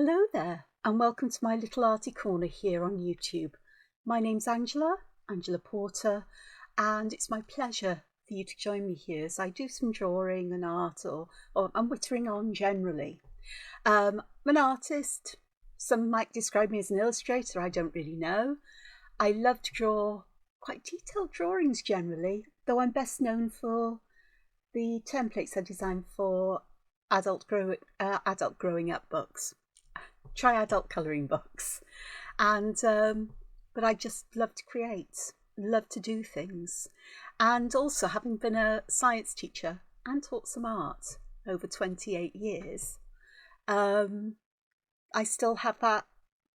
Hello there, and welcome to my little arty corner here on YouTube. My name's Angela Porter, and it's my pleasure for you to join me here as I do some drawing and art, or I'm whittering on generally. I'm an artist. Some might describe me as an illustrator, I don't really know. I love to draw quite detailed drawings generally, though I'm best known for the templates I design for adult growing up books. Try adult colouring books. And but I just love to create, love to do things. And also, having been a science teacher and taught some art over 28 years, I still have that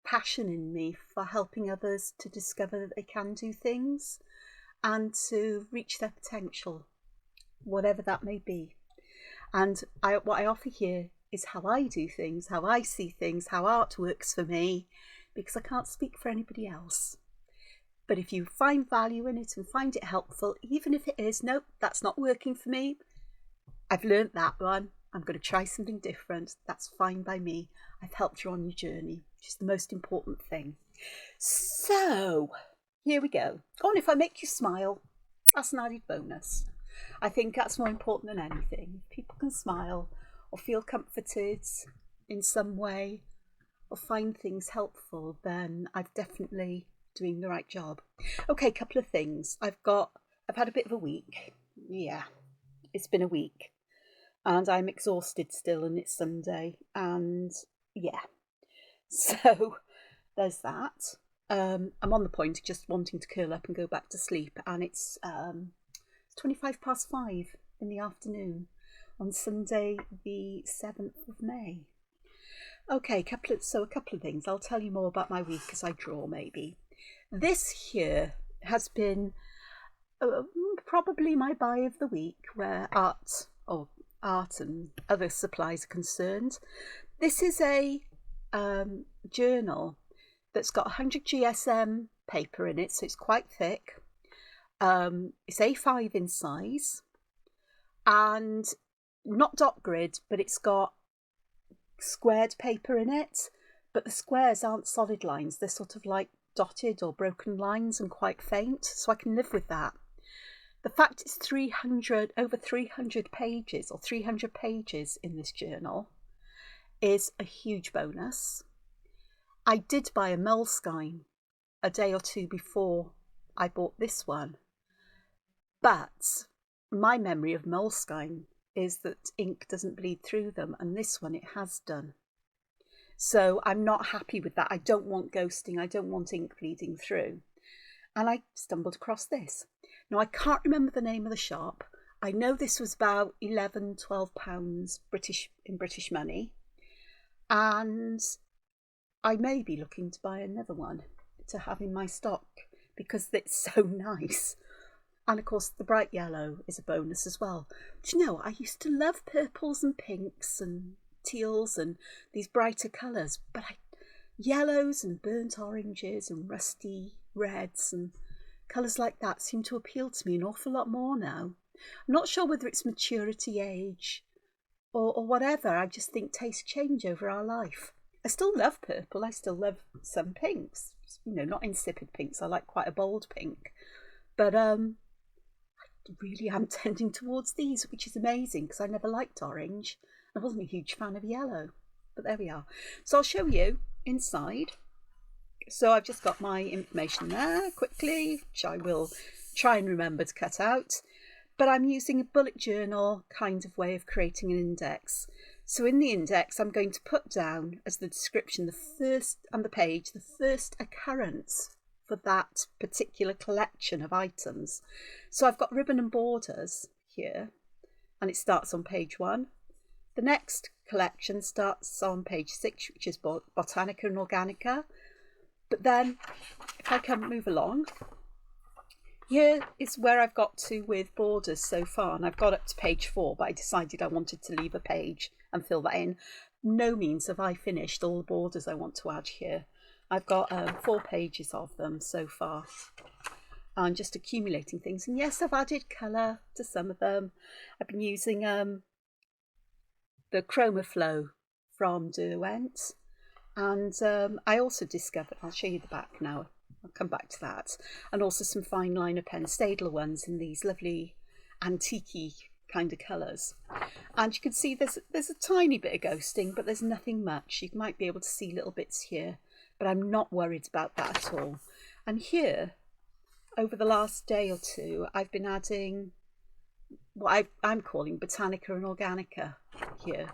passion in me for helping others to discover that they can do things and to reach their potential, whatever that may be. And what I offer here is how I do things, how I see things, how art works for me, because I can't speak for anybody else. But if you find value in it and find it helpful, even if it is, nope, that's not working for me, I've learnt that one, I'm going to try something different, that's fine by me. I've helped you on your journey, which is the most important thing. So, here we go. Go on, if I make you smile, that's an added bonus. I think that's more important than anything. If people can smile or feel comforted in some way or find things helpful, then I've definitely doing the right job. Okay, couple of things. I've had a bit of a week. Yeah, it's been a week and I'm exhausted still, and it's Sunday, and yeah, so there's that. I'm on the point of just wanting to curl up and go back to sleep, and it's 5:25 in the afternoon on Sunday the 7th of May. Okay, a couple of things. I'll tell you more about my week as I draw, maybe. This here has been probably my buy of the week, where art and other supplies are concerned. This is a journal that's got 100 GSM paper in it, so it's quite thick. It's A5 in size, and not dot grid, but it's got squared paper in it, but the squares aren't solid lines, they're sort of like dotted or broken lines and quite faint, so I can live with that. The fact it's over 300 pages or 300 pages in this journal is a huge bonus. I did buy a Moleskine a day or two before I bought this one, but my memory of Moleskine is that ink doesn't bleed through them, and this one it has done. So I'm not happy with that. I don't want ghosting, I don't want ink bleeding through. And I stumbled across this. Now, I can't remember the name of the shop. I know this was about £11-12 British money, and I may be looking to buy another one to have in my stock because it's so nice. And of course, the bright yellow is a bonus as well. Do you know, I used to love purples and pinks and teals and these brighter colours, but yellows and burnt oranges and rusty reds and colours like that seem to appeal to me an awful lot more now. I'm not sure whether it's maturity, age, or whatever. I just think tastes change over our life. I still love purple. I still love some pinks. You know, not insipid pinks. I like quite a bold pink. But I really am tending towards these, which is amazing because I never liked orange. I wasn't a huge fan of yellow. But there we are. So I'll show you inside. So I've just got my information there quickly, which I will try and remember to cut out. But I'm using a bullet journal kind of way of creating an index. So in the index, I'm going to put down as the description, the first on the page, the first occurrence for that particular collection of items. So I've got ribbon and borders here, and it starts on page 1. The next collection starts on page 6, which is Botanica and Organica. But then, if I move along, here is where I've got to with borders so far, and I've got up to page 4, but I decided I wanted to leave a page and fill that in. No means have I finished all the borders I want to add here. I've got 4 pages of them so far. I'm just accumulating things, and yes, I've added colour to some of them. I've been using the Chroma Flow from DeviantArt, And I also discovered, I'll show you the back now, I'll come back to that, and also some fine liner pens, Staedtler ones in these lovely antique kind of colours. And you can see there's a tiny bit of ghosting, but there's nothing much. You might be able to see little bits here, but I'm not worried about that at all. And here, over the last day or two, I've been adding what I'm calling Botanica and Organica here.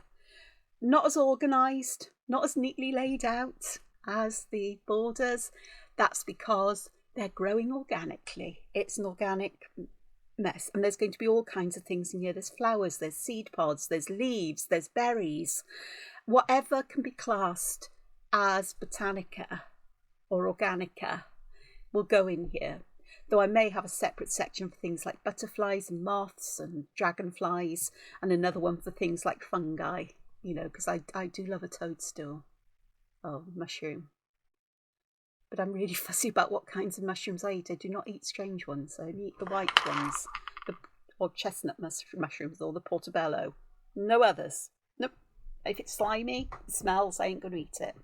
Not as organised, not as neatly laid out as the borders. That's because they're growing organically. It's an organic mess, and there's going to be all kinds of things in here. There's flowers, there's seed pods, there's leaves, there's berries. Whatever can be classed as Botanica or Organica will go in here. Though I may have a separate section for things like butterflies and moths and dragonflies, and another one for things like fungi, you know, because I do love a toadstool. Oh, mushroom. But I'm really fussy about what kinds of mushrooms I eat. I do not eat strange ones. I only eat the white ones, or chestnut mushrooms, or the portobello. No others. Nope. If it's slimy, it smells, I ain't going to eat it.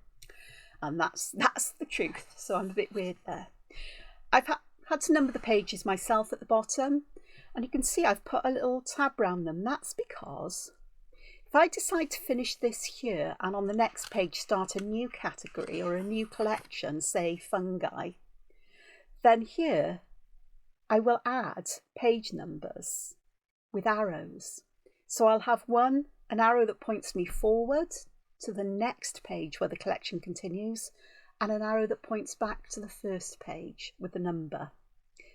And that's the truth. So I'm a bit weird there. I've had to number the pages myself at the bottom, and you can see I've put a little tab around them. That's because if I decide to finish this here and on the next page start a new category or a new collection, say fungi, then here I will add page numbers with arrows. So I'll have an arrow that points me forward to the next page where the collection continues, and an arrow that points back to the first page with the number.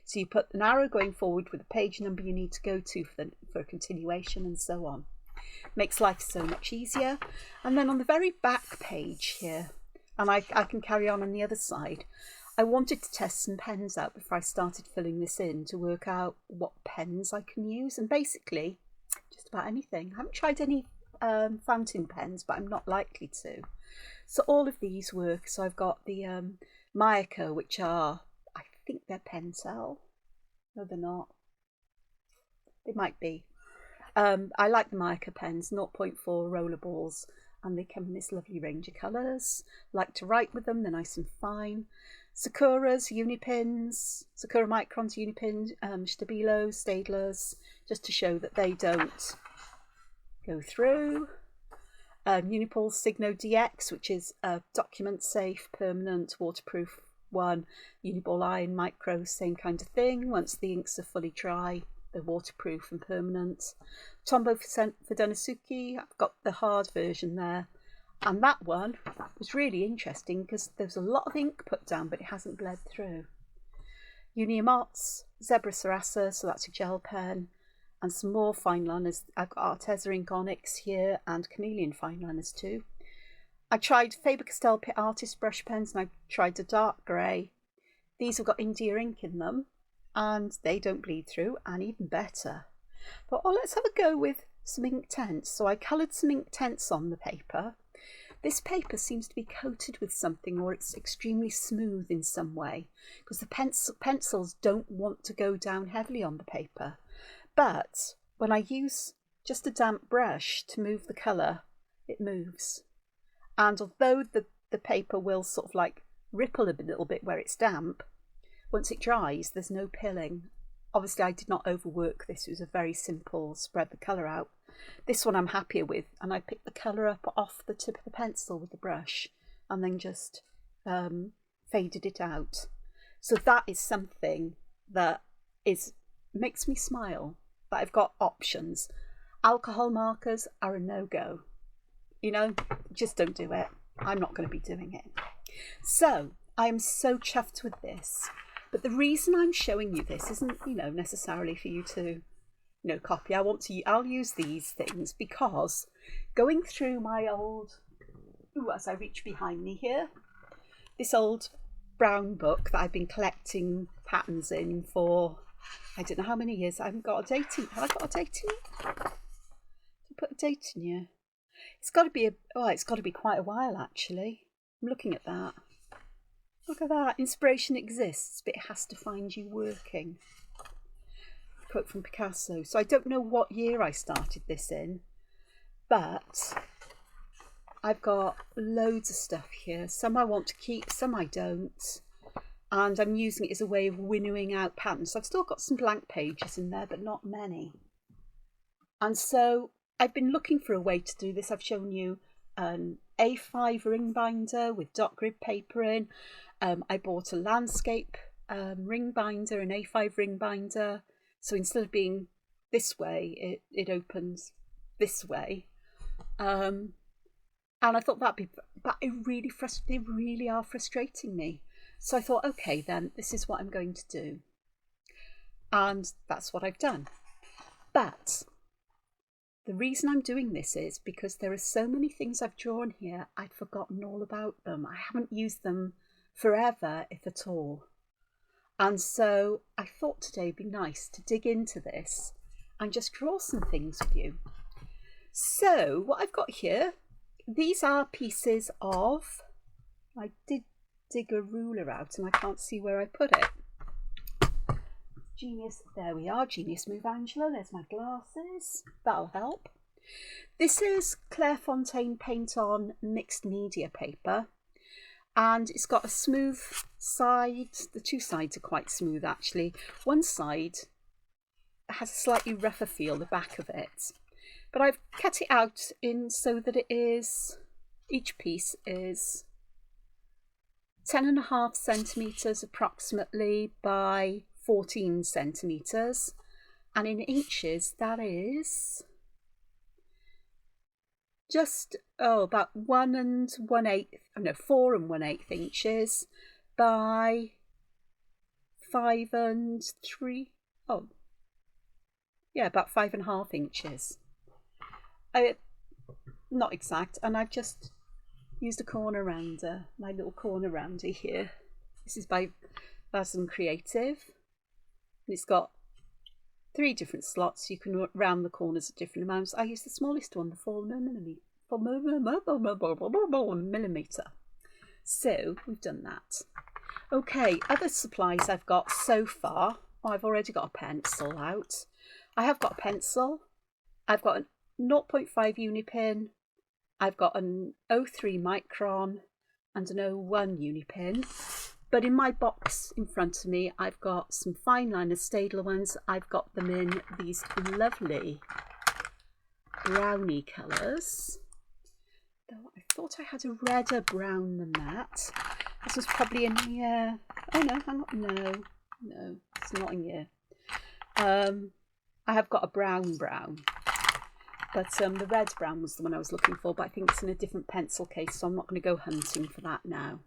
So you put an arrow going forward with the page number you need to go to for a continuation, and so on. Makes life so much easier. And then on the very back page here, and I can carry on the other side, I wanted to test some pens out before I started filling this in to work out what pens I can use, and basically just about anything. I haven't tried any fountain pens, but I'm not likely to. So all of these work. So I've got the Mica, which are, I think they're Pentel. No, they're not. They might be. I like the Mica pens, 0.4 roller balls, and they come in this lovely range of colours. Like to write with them, they're nice and fine. Sakura's, Unipins, Sakura Microns, Unipins, Stabilos, Staedtlers, just to show that they don't go through. Unipol's Signo DX, which is a document safe, permanent, waterproof one. Uniball Iron Micro, same kind of thing. Once the inks are fully dry, they're waterproof and permanent. Tombow for Donosuke, I've got the hard version there. And that one was really interesting because there's a lot of ink put down, but it hasn't bled through. Uniamots, Zebra Sarasa, so that's a gel pen. And some more fine liners. I've got Arteza Ink Onyx here and Chameleon fine liners too. I tried Faber-Castell Pit Artist brush pens, and I tried a dark grey. These have got India ink in them, and they don't bleed through, and even better. But let's have a go with some ink tents. So I coloured some ink tents on the paper. This paper seems to be coated with something, or it's extremely smooth in some way, because the pencils don't want to go down heavily on the paper. But when I use just a damp brush to move the colour, it moves. And although the paper will sort of like ripple a little bit where it's damp, once it dries, there's no pilling. Obviously, I did not overwork this. It was a very simple spread the colour out. This one I'm happier with, and I picked the colour up off the tip of the pencil with the brush and then just faded it out. So that is something that makes me smile, that I've got options. Alcohol markers are a no-go. You know, just don't do it. I'm not going to be doing it. So I am so chuffed with this. But the reason I'm showing you this isn't, necessarily for you to, copy. I'll use these things because going through my old, as I reach behind me here, this old brown book that I've been collecting patterns in for, I don't know how many years. I haven't got a date in. Have I got a date in it? Did I put a date in here? It's got to be quite a while actually. I'm looking at that. Look at that. Inspiration exists, but it has to find you working. Quote from Picasso. So I don't know what year I started this in, but I've got loads of stuff here. Some I want to keep, some I don't. And I'm using it as a way of winnowing out patterns. So I've still got some blank pages in there, but not many. And so I've been looking for a way to do this. I've shown you an A5 ring binder with dot grid paper in. I bought a landscape ring binder, an A5 ring binder. So instead of being this way, it opens this way. And I thought but they really are frustrating me. So I thought, okay, then this is what I'm going to do. And that's what I've done. But the reason I'm doing this is because there are so many things I've drawn here, I'd forgotten all about them. I haven't used them forever, if at all. And so I thought today would be nice to dig into this and just draw some things with you. So what I've got here, these are pieces of, I did dig a ruler out and I can't see where I put it. Genius, there we are, Genius Move Angela, there's my glasses, that'll help. This is Clairefontaine Paint On mixed media paper, and it's got a smooth side. The two sides are quite smooth actually. One side has a slightly rougher feel, the back of it, but I've cut it out in so that it is, each piece is 10.5 centimetres approximately by 14 centimetres, and in inches that is just about 4 1/8 inches by 5 3 about 5.5 inches. Not exact, and I've just used a corner rounder, my little corner rounder here. This is by Vasm Creative. And it's got 3 different slots. You can round the corners at different amounts. I use the smallest one, the 4 millimeter. So we've done that. Okay, other supplies I've got so far. I've already got a pencil out. I have got a pencil. I've got a 0.5 Unipin. I've got an 03 micron and an 01 Unipin. But in my box in front of me, I've got some fine liner Staedtler ones. I've got them in these lovely brownie colours. Though I thought I had a redder brown than that. This was probably in here. Oh no, hang on. No, it's not in here. I have got a brown. But the red brown was the one I was looking for, but I think it's in a different pencil case, so I'm not going to go hunting for that now.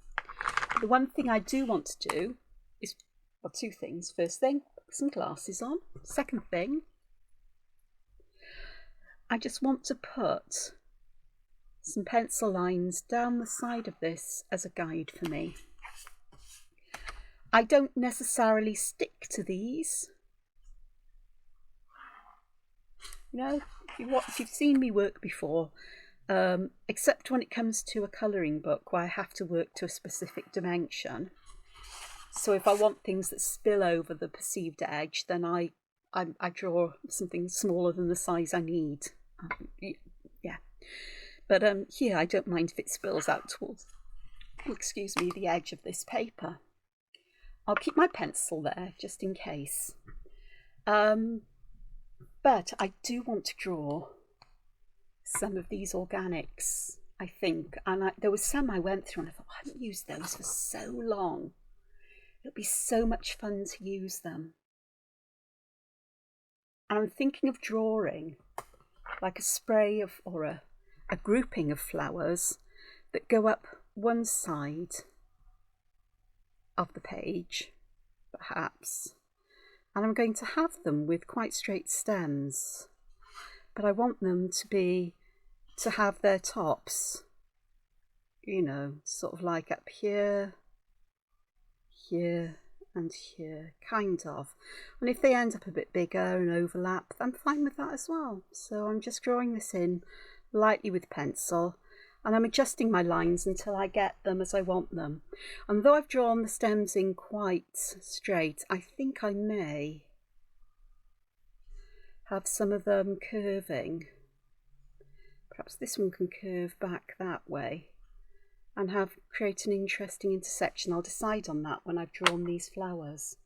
But the one thing I do want to do is, well, 2 things. First thing, put some glasses on. Second thing, I just want to put some pencil lines down the side of this as a guide for me. I don't necessarily stick to these. You know, if you've seen me work before, except when it comes to a colouring book where I have to work to a specific dimension. So if I want things that spill over the perceived edge, then I draw something smaller than the size I need. Yeah. But here I don't mind if it spills out towards, excuse me, the edge of this paper. I'll keep my pencil there just in case. But I do want to draw some of these organics, I think. And there was some I went through and I thought, I haven't used those for so long. It'll be so much fun to use them. And I'm thinking of drawing like a spray of, or a grouping of flowers that go up one side of the page, perhaps. And I'm going to have them with quite straight stems, but I want them to have their tops, you know, sort of like up here, here and here, kind of. And if they end up a bit bigger and overlap, I'm fine with that as well. So I'm just drawing this in lightly with pencil, and I'm adjusting my lines until I get them as I want them. And though I've drawn the stems in quite straight, I think I may have some of them curving. Perhaps this one can curve back that way and create an interesting intersection. I'll decide on that when I've drawn these flowers.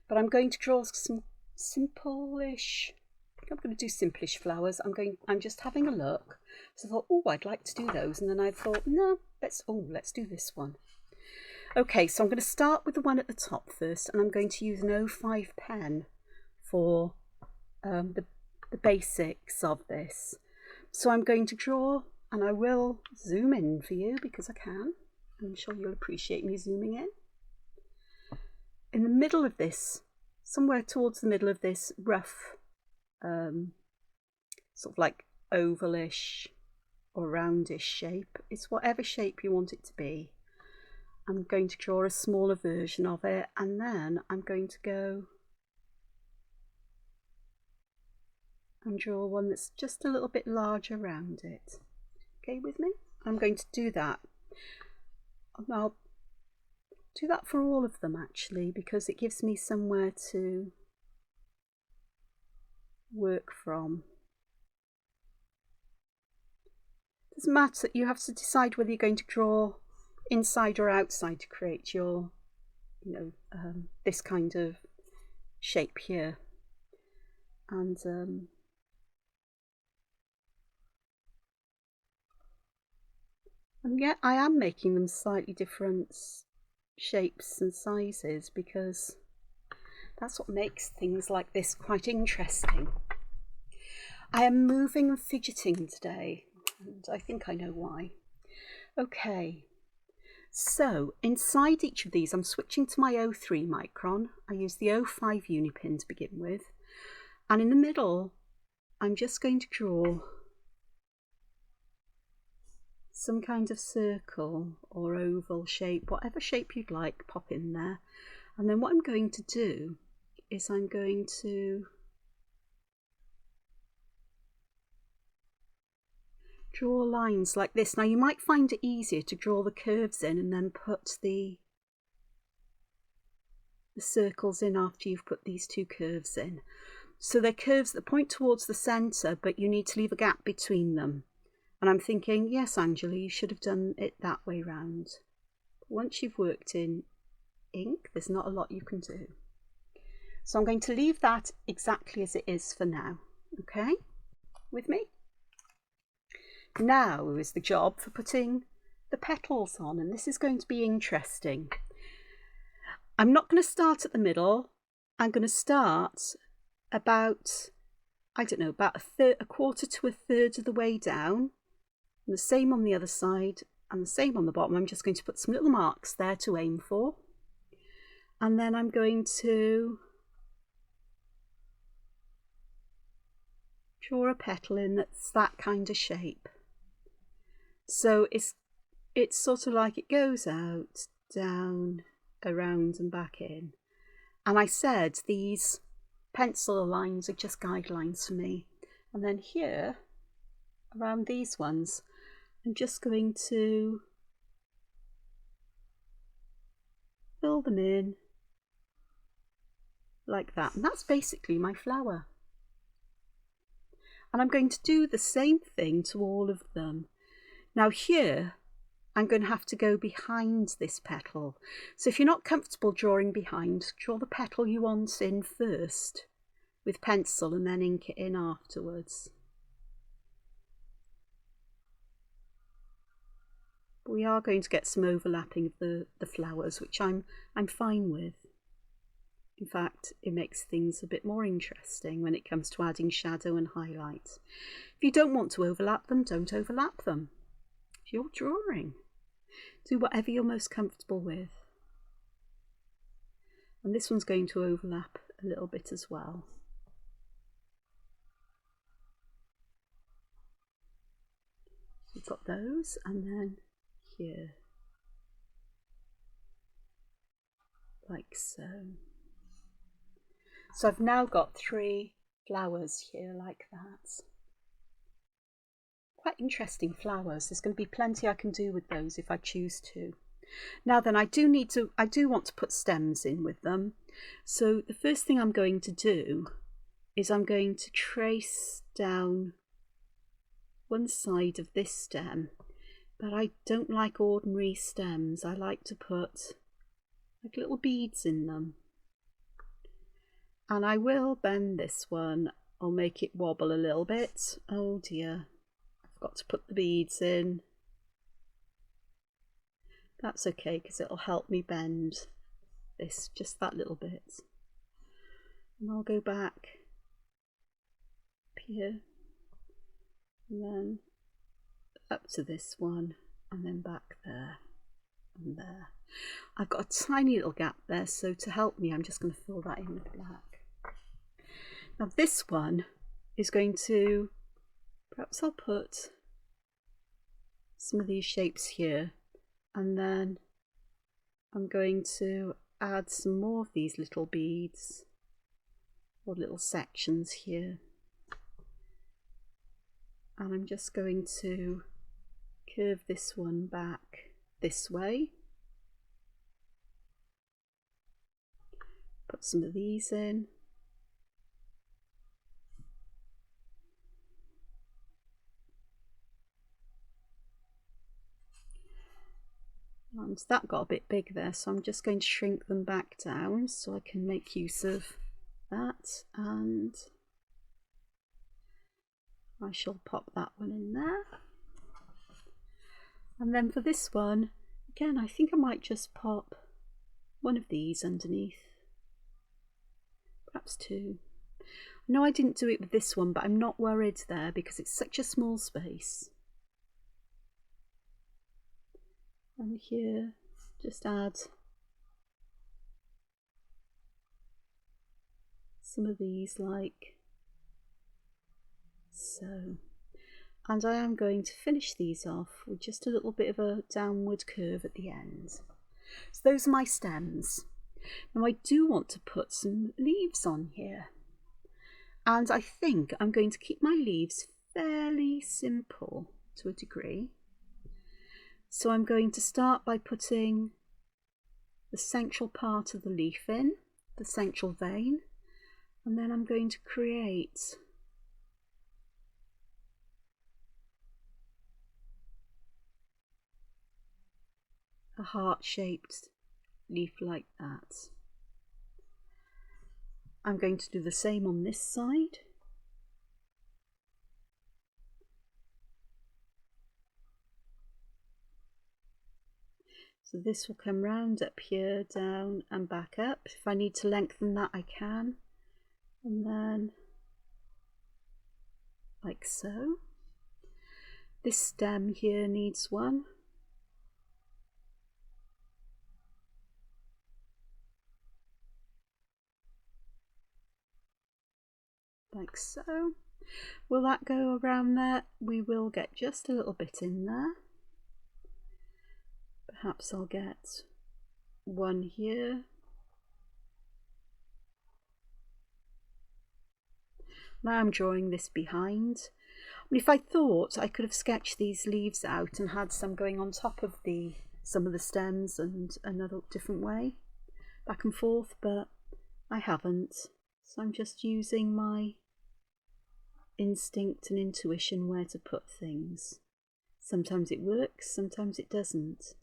But I'm going to draw some simple-ish, I think I'm going to do simple-ish flowers. I'm just having a look. So I thought, oh, I'd like to do those. And then I thought, no, let's do this one. Okay, so I'm going to start with the one at the top first, and I'm going to use an 05 pen for the basics of this. So I'm going to draw, and I will zoom in for you because I can. I'm sure you'll appreciate me zooming in. In the middle of this, somewhere towards the middle of this rough, sort of like ovalish or roundish shape, it's whatever shape you want it to be. I'm going to draw a smaller version of it, and then I'm going to go and draw one that's just a little bit larger around it. Okay with me? I'm going to do that. I'll do that for all of them actually, because it gives me somewhere to work from. It doesn't matter, you have to decide whether you're going to draw inside or outside to create your, this kind of shape here. And yet I am making them slightly different shapes and sizes because that's what makes things like this quite interesting. I am moving and fidgeting today, and I think I know why. Okay, so inside each of these I'm switching to my 03 micron. I use the 05 unipin to begin with, and in the middle I'm just going to draw some kind of circle or oval shape, whatever shape you'd like, pop in there. And then what I'm going to do is I'm going to draw lines like this. Now you might find it easier to draw the curves in and then put the circles in after you've put these two curves in. So they're curves that point towards the centre, but you need to leave a gap between them. And I'm thinking, yes, Angela, you should have done it that way round. Once you've worked in ink, there's not a lot you can do. So I'm going to leave that exactly as it is for now. Okay? With me? Now is the job for putting the petals on, and this is going to be interesting. I'm not going to start at the middle. I'm going to start about, I don't know, about a quarter to a third of the way down. And the same on the other side and the same on the bottom. I'm just going to put some little marks there to aim for. And then I'm going to draw a petal in that's that kind of shape. So it's sort of like it goes out, down, around and back in. And I said these pencil lines are just guidelines for me. And then here, around these ones, I'm just going to fill them in like that. And that's basically my flower. And I'm going to do the same thing to all of them. Now here, I'm going to have to go behind this petal. So if you're not comfortable drawing behind, draw the petal you want in first with pencil and then ink it in afterwards. We are going to get some overlapping of the flowers, which I'm fine with. In fact, it makes things a bit more interesting when it comes to adding shadow and highlight. If you don't want to overlap them, don't overlap them. If you're drawing, do whatever you're most comfortable with. And this one's going to overlap a little bit as well. We've got those, and then here, like so. So I've now got 3 flowers here like that. Quite interesting flowers. There's going to be plenty I can do with those if I choose to. Now then, I do want to put stems in with them. So the first thing I'm going to do is I'm going to trace down one side of this stem, but I don't like ordinary stems. I like to put like little beads in them. And I will bend this one. I'll make it wobble a little bit. Oh dear, I've got to put the beads in. That's okay, because it'll help me bend this just that little bit. And I'll go back up here, and then up to this one, and then back there and there. I've got a tiny little gap there, so to help me I'm just going to fill that in with black. Now this one is going to, perhaps I'll put some of these shapes here, and then I'm going to add some more of these little beads or little sections here, and I'm just going to curve this one back this way, put some of these in, and that got a bit big there, so I'm just going to shrink them back down so I can make use of that, and I shall pop that one in there. And then for this one, again, I think I might just pop one of these underneath, perhaps two. No, I didn't do it with this one, but I'm not worried there because it's such a small space. And here, just add some of these like so. And I am going to finish these off with just a little bit of a downward curve at the end. So those are my stems. Now I do want to put some leaves on here. And I think I'm going to keep my leaves fairly simple to a degree. So I'm going to start by putting the central part of the leaf in, the central vein, and then I'm going to create a heart-shaped leaf like that. I'm going to do the same on this side. So this will come round up here, down and back up. If I need to lengthen that, I can. And then like so. This stem here needs one. Like so. Will that go around there? We will get just a little bit in there. Perhaps I'll get one here. Now I'm drawing this behind. If I thought, I could have sketched these leaves out and had some going on top of some of the stems and another different way, back and forth, but I haven't. So I'm just using my instinct and intuition where to put things. Sometimes it works, sometimes it doesn't.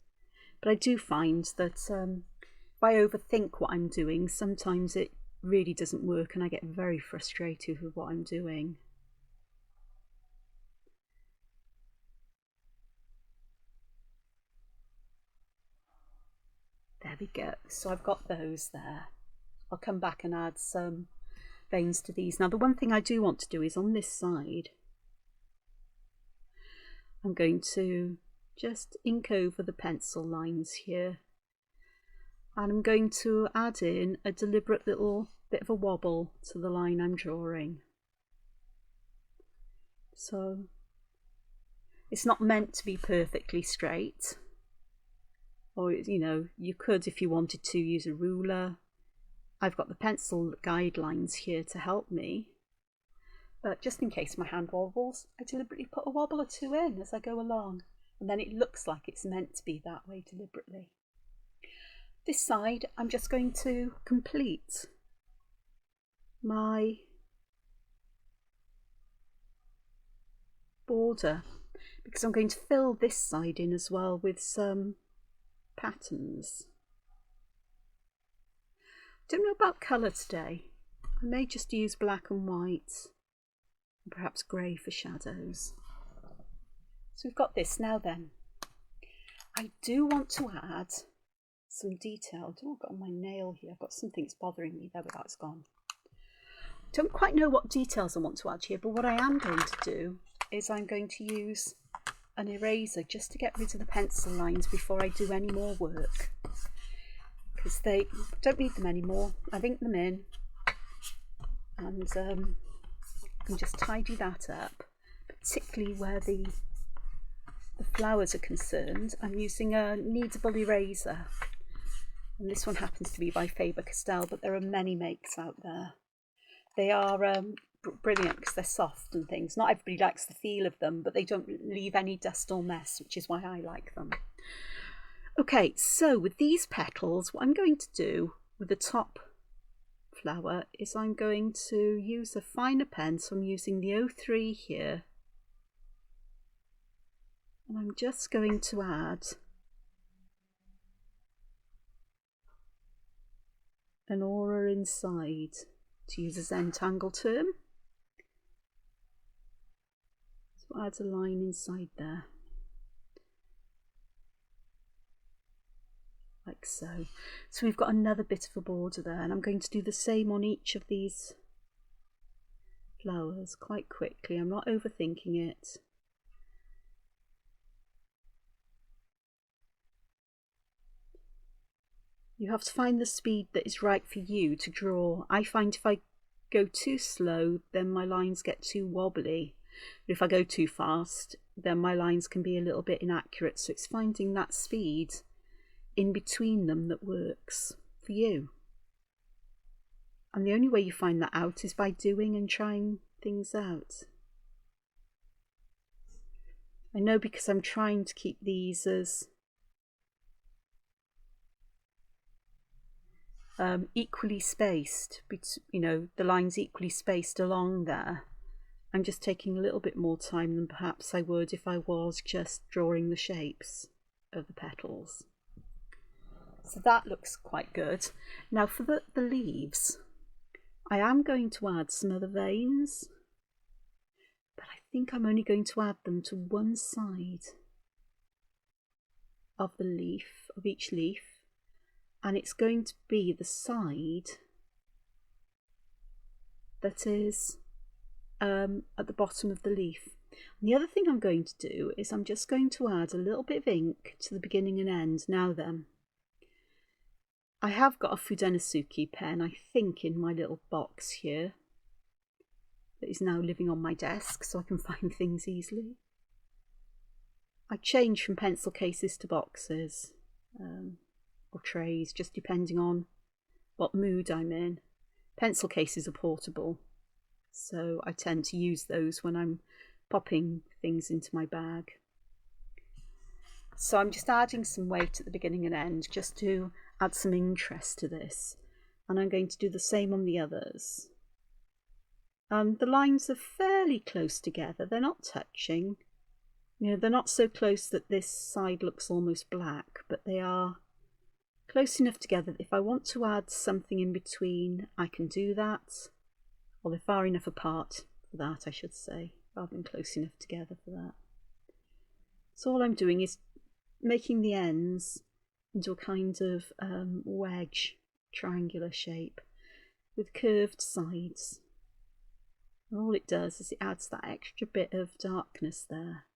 But I do find that if I overthink what I'm doing, sometimes it really doesn't work and I get very frustrated with what I'm doing. There we go. So I've got those there. I'll come back and add some veins to these. Now the one thing I do want to do is on this side, I'm going to just ink over the pencil lines here, and I'm going to add in a deliberate little bit of a wobble to the line I'm drawing. So it's not meant to be perfectly straight, or you know, you could, if you wanted to, use a ruler. I've got the pencil guidelines here to help me, but just in case my hand wobbles, I deliberately put a wobble or two in as I go along, and then it looks like it's meant to be that way deliberately. This side, I'm just going to complete my border, because I'm going to fill this side in as well with some patterns. Don't know about colour today. I may just use black and white, and perhaps grey for shadows. So we've got this. Now then, I do want to add some detail. I don't know what I've got on my nail here. I've got something that's bothering me. There we go, it's gone. Don't quite know what details I want to add here, but what I am going to do is I'm going to use an eraser just to get rid of the pencil lines before I do any more work, because they don't need them anymore. I've inked them in, and I can just tidy that up, particularly where the flowers are concerned. I'm using a kneadable eraser, and this one happens to be by Faber-Castell, but there are many makes out there. They are brilliant because they're soft and things. Not everybody likes the feel of them, but they don't leave any dust or mess, which is why I like them. Okay, so with these petals, what I'm going to do with the top flower is I'm going to use a finer pen. So I'm using the 03 here, and I'm just going to add an aura inside, to use as entangled term. So add a line inside there, like so. So we've got another bit of a border there, and I'm going to do the same on each of these flowers quite quickly. I'm not overthinking it. You have to find the speed that is right for you to draw. I find if I go too slow, then my lines get too wobbly. But if I go too fast, then my lines can be a little bit inaccurate. So it's finding that speed in between them that works for you. And the only way you find that out is by doing and trying things out. I know, because I'm trying to keep these as equally spaced, you know, the lines equally spaced along there. I'm just taking a little bit more time than perhaps I would if I was just drawing the shapes of the petals. So that looks quite good. Now for the leaves, I am going to add some other veins, but I think I'm only going to add them to one side of the leaf, of each leaf. And it's going to be the side that is at the bottom of the leaf. And the other thing I'm going to do is I'm just going to add a little bit of ink to the beginning and end. Now then, I have got a Fudenasuki pen, I think, in my little box here that is now living on my desk, so I can find things easily. I change from pencil cases to boxes. Or trays, just depending on what mood I'm in. Pencil cases are portable, so I tend to use those when I'm popping things into my bag. So I'm just adding some weight at the beginning and end just to add some interest to this, and I'm going to do the same on the others. The lines are fairly close together, they're not touching, you know, they're not so close that this side looks almost black, but they are close enough together that if I want to add something in between, I can do that. Well, they're far enough apart for that, I should say, rather than close enough together for that. So all I'm doing is making the ends into a kind of wedge, triangular shape with curved sides. And all it does is it adds that extra bit of darkness there.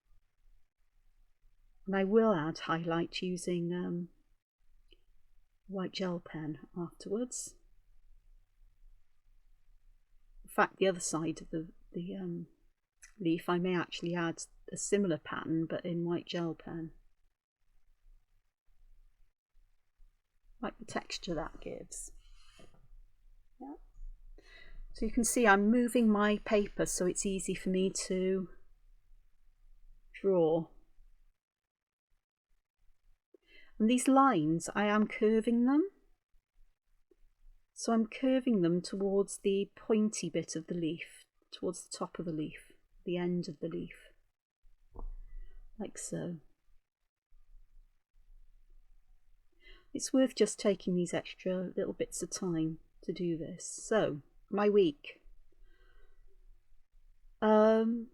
And I will add highlight using white gel pen afterwards. In fact, the other side of the leaf, I may actually add a similar pattern but in white gel pen. Like the texture that gives. Yeah. So you can see I'm moving my paper so it's easy for me to draw. And these lines, I am curving them. So I'm curving them towards the pointy bit of the leaf, towards the top of the leaf, the end of the leaf. like so. It's worth just taking these extra little bits of time to do this. So, my week. Well,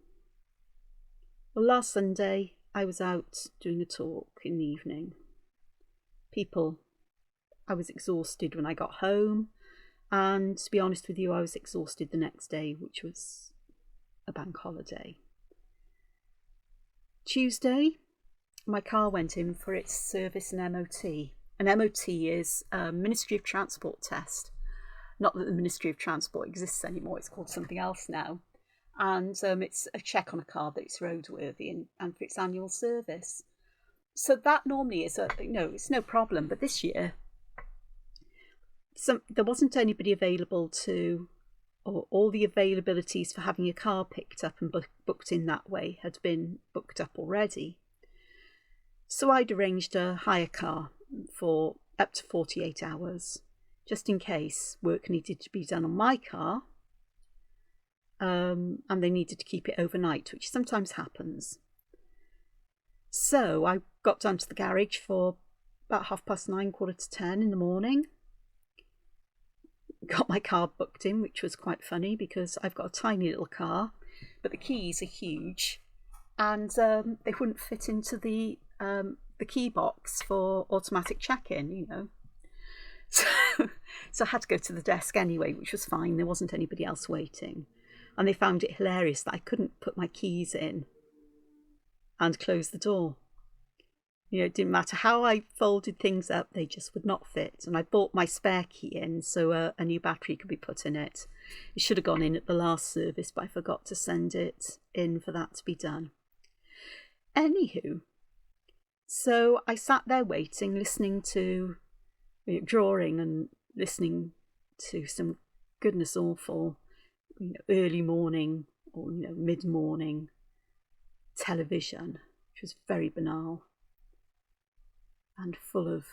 last Sunday I was out doing a talk in the evening. I was exhausted when I got home, and to be honest with you, I was exhausted the next day, which was a bank holiday. Tuesday, my car went in for its service and MOT. An MOT is a Ministry of Transport test. Not that the Ministry of Transport exists anymore, it's called something else now. And it's a check on a car that it's roadworthy and for its annual service. So that normally is it's no problem. But this year, there wasn't anybody available or all the availabilities for having a car picked up and booked in that way had been booked up already. So I'd arranged a hire car for up to 48 hours, just in case work needed to be done on my car, and they needed to keep it overnight, which sometimes happens. So I got down to the garage for about 9:30, 9:45 in the morning. Got my car booked in, which was quite funny because I've got a tiny little car, but the keys are huge, and they wouldn't fit into the key box for automatic check-in, So I had to go to the desk anyway, which was fine. There wasn't anybody else waiting. And they found it hilarious that I couldn't put my keys in and close the door. It didn't matter how I folded things up, they just would not fit. And I bought my spare key in so a new battery could be put in it. It should have gone in at the last service, but I forgot to send it in for that to be done. Anywho, so I sat there waiting, listening to, drawing and listening to some goodness awful, early morning or mid-morning television, which was very banal and full of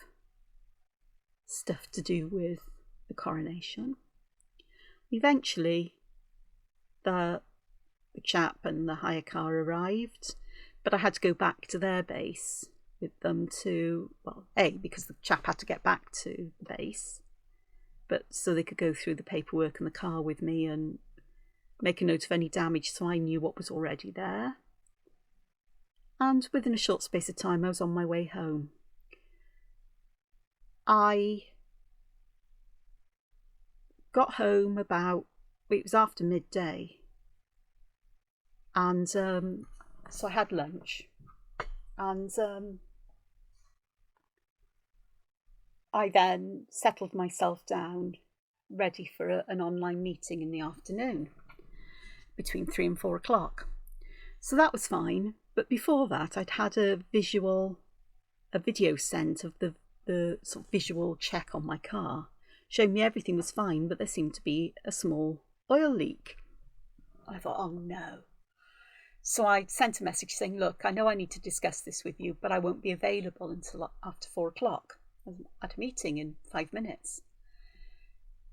stuff to do with the coronation. Eventually, the chap and the hire car arrived, but I had to go back to their base with them because the chap had to get back to the base, but so they could go through the paperwork in the car with me and make a note of any damage so I knew what was already there. And within a short space of time, I was on my way home. I got home it was after midday, and so I had lunch, and I then settled myself down, ready for an online meeting in the afternoon, between 3 and 4 o'clock. So that was fine, but before that I'd had a video sent of the sort of visual check on my car, showing me everything was fine, but there seemed to be a small oil leak. I thought, oh no. So I sent a message saying, look, I know I need to discuss this with you, but I won't be available until after 4 o'clock. I'm at a meeting in 5 minutes.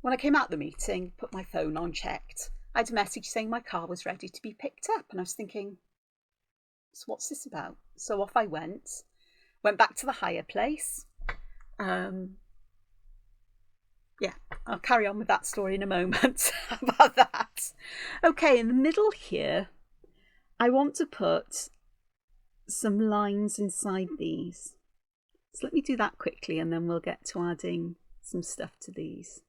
When I came out of the meeting, put my phone on, checked, I had a message saying my car was ready to be picked up. And I was thinking, so what's this about? So off I went back to the hire place. I'll carry on with that story in a moment about that. Okay, in the middle here, I want to put some lines inside these. So let me do that quickly and then we'll get to adding some stuff to these.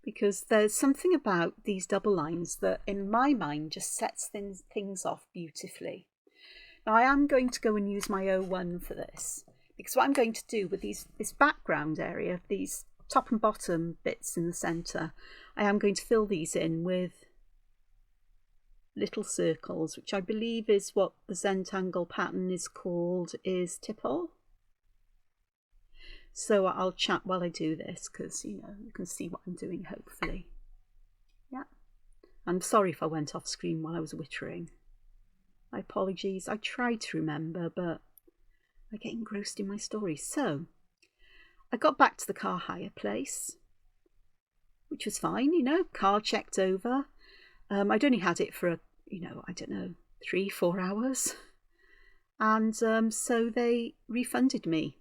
Because there's something about these double lines that in my mind just sets things off beautifully. Now I am going to go and use my O1 for this, because what I'm going to do with this background area, these top and bottom bits in the centre, I am going to fill these in with little circles, which I believe is what the Zentangle pattern is called, is tipple. So I'll chat while I do this, because you can see what I'm doing, hopefully. Yeah. I'm sorry if I went off screen while I was wittering. My apologies. I try to remember, but I get engrossed in my story. So I got back to the car hire place, which was fine, car checked over. I'd only had it for I don't know, 3-4 hours. And so they refunded me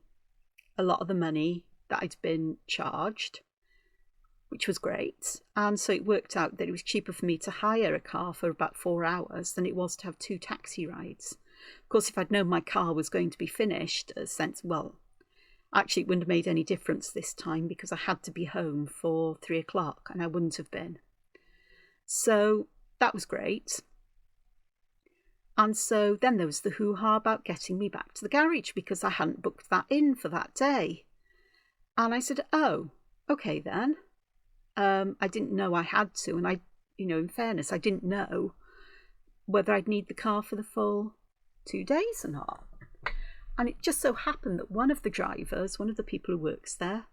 a lot of the money that I'd been charged, which was great. And so it worked out that it was cheaper for me to hire a car for about 4 hours than it was to have 2 taxi rides. Of course, if I'd known my car was going to be finished, actually it wouldn't have made any difference this time because I had to be home for 3 o'clock and I wouldn't have been. So that was great. And so then there was the hoo-ha about getting me back to the garage because I hadn't booked that in for that day. And I said, oh, okay then. I didn't know I had to. And in fairness, I didn't know whether I'd need the car for the full 2 days or not. And it just so happened that one of the drivers, one of the people who works there,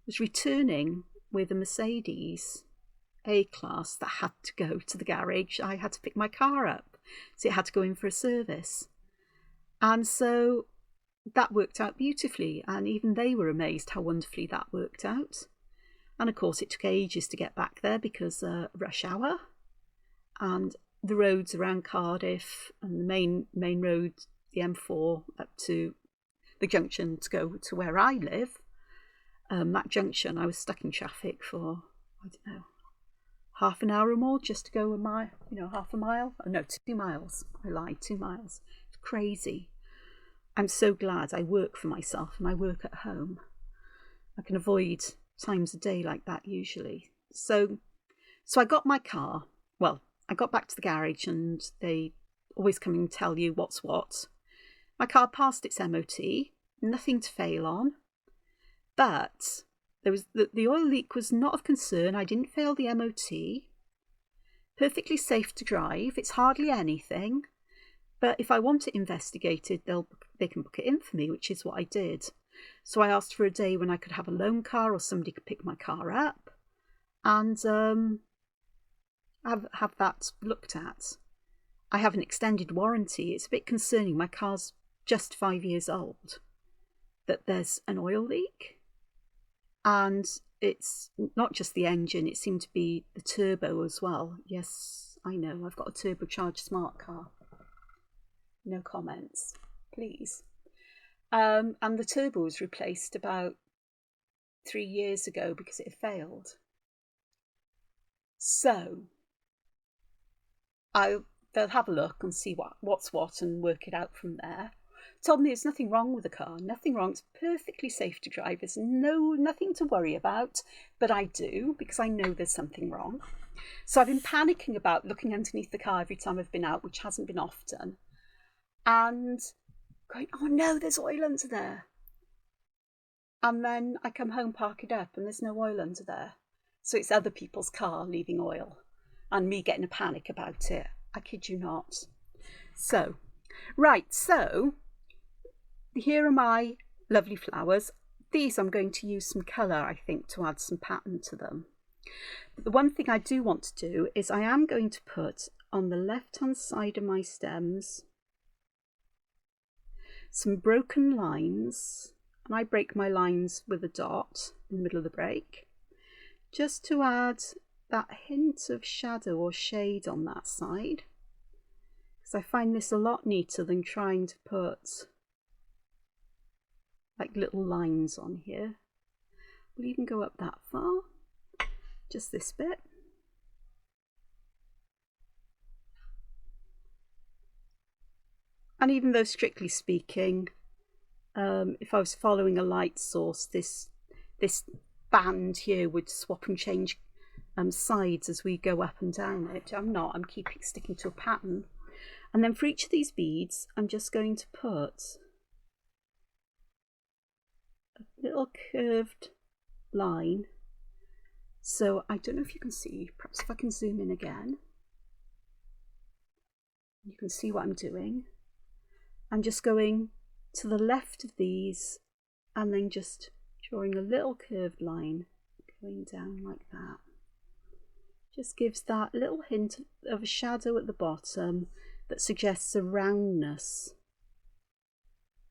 was returning with a Mercedes A-Class that had to go to the garage. I had to pick my car up, so it had to go in for a service. And so that worked out beautifully, and even they were amazed how wonderfully that worked out. And of course it took ages to get back there because rush hour, and the roads around Cardiff and the main road, the M4 up to the junction to go to where I live, that junction I was stuck in traffic for, I don't know, half an hour or more just to go a mile, half a mile. Oh, no, 2 miles. I lied, 2 miles. It's crazy. I'm so glad I work for myself and I work at home. I can avoid times a day like that usually. So I got my car. Well, I got back to the garage and they always come and tell you what's what. My car passed its MOT, nothing to fail on, but there was the oil leak was not of concern. I didn't fail the MOT. Perfectly safe to drive. It's hardly anything, but if I want it investigated, they can book it in for me, which is what I did. So I asked for a day when I could have a loan car or somebody could pick my car up and have that looked at. I have an extended warranty. It's a bit concerning. My car's just 5 years old, that there's an oil leak. And it's not just the engine, it seemed to be the turbo as well. Yes, I know, I've got a turbocharged smart car. No comments, please. And the turbo was replaced about 3 years ago because it had failed. So they'll have a look and see what's what and work it out from there. Told me there's nothing wrong with the car, nothing wrong. It's perfectly safe to drive. There's nothing to worry about, but I do because I know there's something wrong. So I've been panicking about looking underneath the car every time I've been out, which hasn't been often, and going, oh no, there's oil under there. And then I come home, park it up, and there's no oil under there. So it's other people's car leaving oil and me getting a panic about it. I kid you not. So here are my lovely flowers. These I'm going to use some colour, I think, to add some pattern to them. But the one thing I do want to do is I am going to put on the left-hand side of my stems some broken lines, and I break my lines with a dot in the middle of the break, just to add that hint of shadow or shade on that side, because I find this a lot neater than trying to put like little lines on here. We'll even go up that far, just this bit. And even though strictly speaking, if I was following a light source, this band here would swap and change sides as we go up and down it. I'm not, I'm sticking to a pattern. And then for each of these beads, I'm just going to put a little curved line. So I don't know if you can see, perhaps if I can zoom in again, you can see what I'm doing. I'm just going to the left of these and then just drawing a little curved line going down like that. Just gives that little hint of a shadow at the bottom that suggests a roundness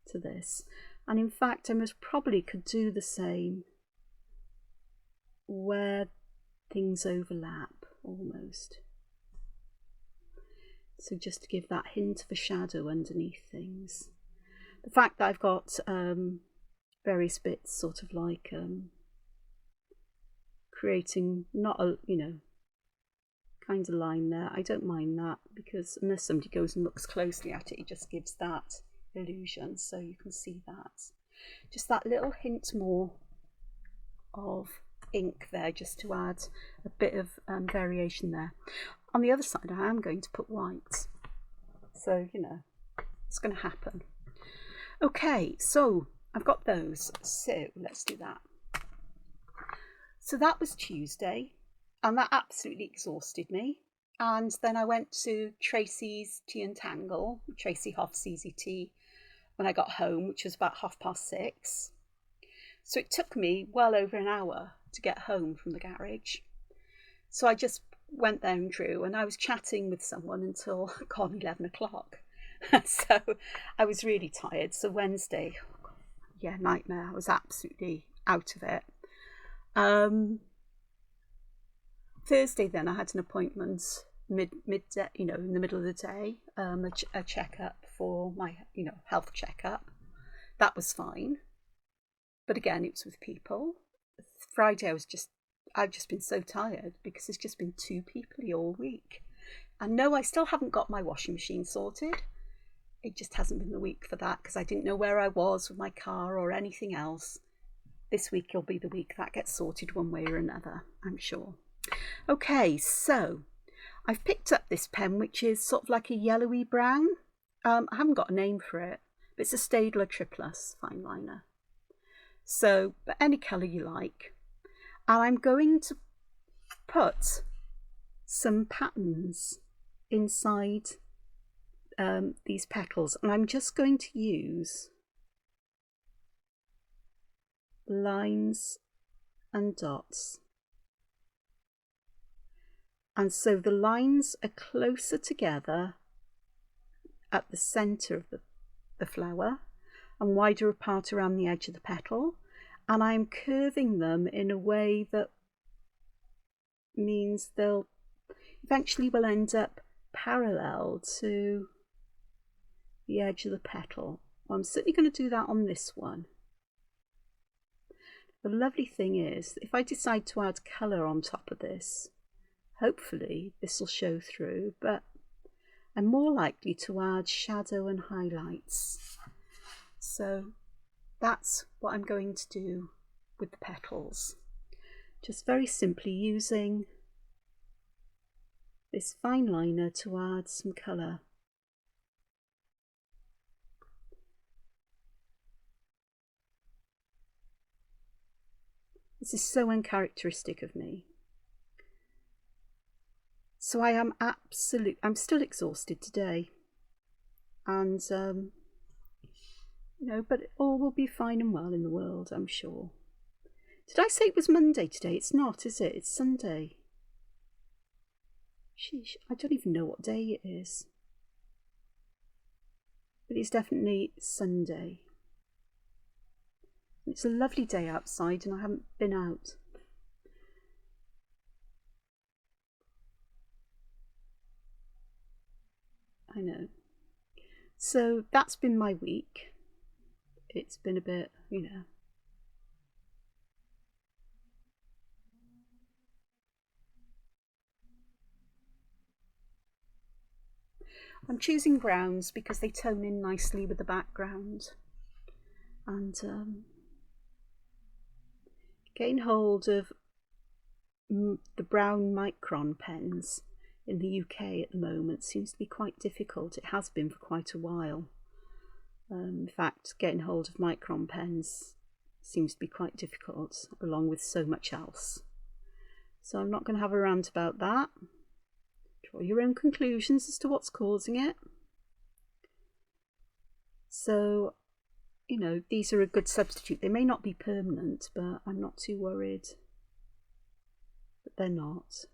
to this. And in fact, I most probably could do the same where things overlap almost. So just to give that hint of a shadow underneath things. The fact that I've got various bits sort of like creating not a, kind of line there. I don't mind that, because unless somebody goes and looks closely at it, it just gives that illusion. So you can see that. Just that little hint more of ink there, just to add a bit of variation there. On the other side, I am going to put white. So, it's going to happen. Okay, so I've got those. So let's do that. So that was Tuesday, and that absolutely exhausted me. And then I went to Tracy's Tea and Tangle, Tracy Hoff's Easy Tea, when I got home, which was about 6:30. So it took me well over an hour to get home from the garage. So I just went there and drew, and I was chatting with someone until 11 o'clock. So I was really tired. So Wednesday, nightmare. I was absolutely out of it. Thursday then I had an appointment midday, in the middle of the day, a checkup for my, health checkup. That was fine. But again, it was with people. Friday I've just been so tired because it's just been too peoply all week. And no, I still haven't got my washing machine sorted. It just hasn't been the week for that, because I didn't know where I was with my car or anything else. This week will be the week that gets sorted one way or another, I'm sure. Okay, so I've picked up this pen, which is sort of like a yellowy brown. I haven't got a name for it, but it's a Staedtler Triplus fine liner. So, but any colour you like. And I'm going to put some patterns inside these petals, and I'm just going to use lines and dots. And so the lines are closer together at the centre of the flower and wider apart around the edge of the petal, and I'm curving them in a way that means they'll eventually will end up parallel to the edge of the petal. Well, I'm certainly going to do that on this one. The lovely thing is, if I decide to add colour on top of this, hopefully this will show through, but I'm more likely to add shadow and highlights. So that's what I'm going to do with the petals. Just very simply using this fine liner to add some colour. This is so uncharacteristic of me. So I'm still exhausted today. And, but all will be fine and well in the world, I'm sure. Did I say it was Monday today? It's not, is it? It's Sunday. Sheesh, I don't even know what day it is. But it's definitely Sunday. It's a lovely day outside and I haven't been out. I know. So that's been my week. It's been a bit, I'm choosing browns because they tone in nicely with the background. And getting hold of the brown micron pens in the UK at the moment seems to be quite difficult. It has been for quite a while. In fact, getting hold of micron pens seems to be quite difficult, along with so much else. So I'm not going to have a rant about that. Draw your own conclusions as to what's causing it. So, these are a good substitute. They may not be permanent, but I'm not too worried that they're not.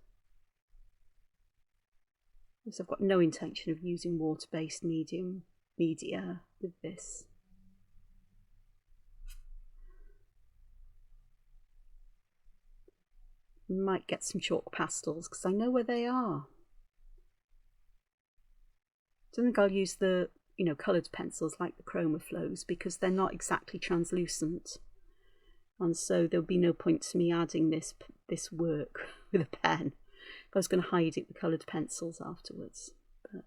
Because I've got no intention of using water-based media with this. Might get some chalk pastels because I know where they are. don't think I'll use the, you know, coloured pencils like the Chroma Flows because they're not exactly translucent. And so there'll be no point to me adding this work with a pen if I was going to hide it with coloured pencils afterwards. But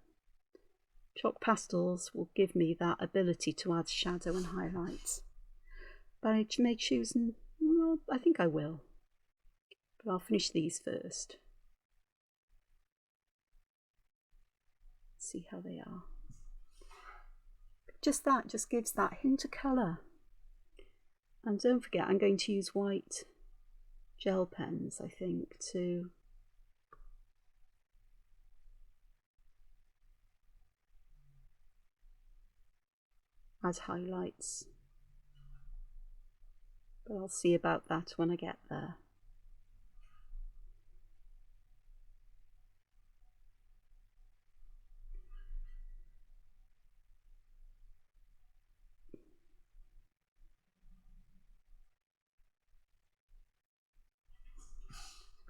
chalk pastels will give me that ability to add shadow and highlights. But I may choose, well, I think I will. But I'll finish these first. See how they are. Just that just gives that hint of colour. And don't forget, I'm going to use white gel pens, I think, to add highlights. But I'll see about that when I get there.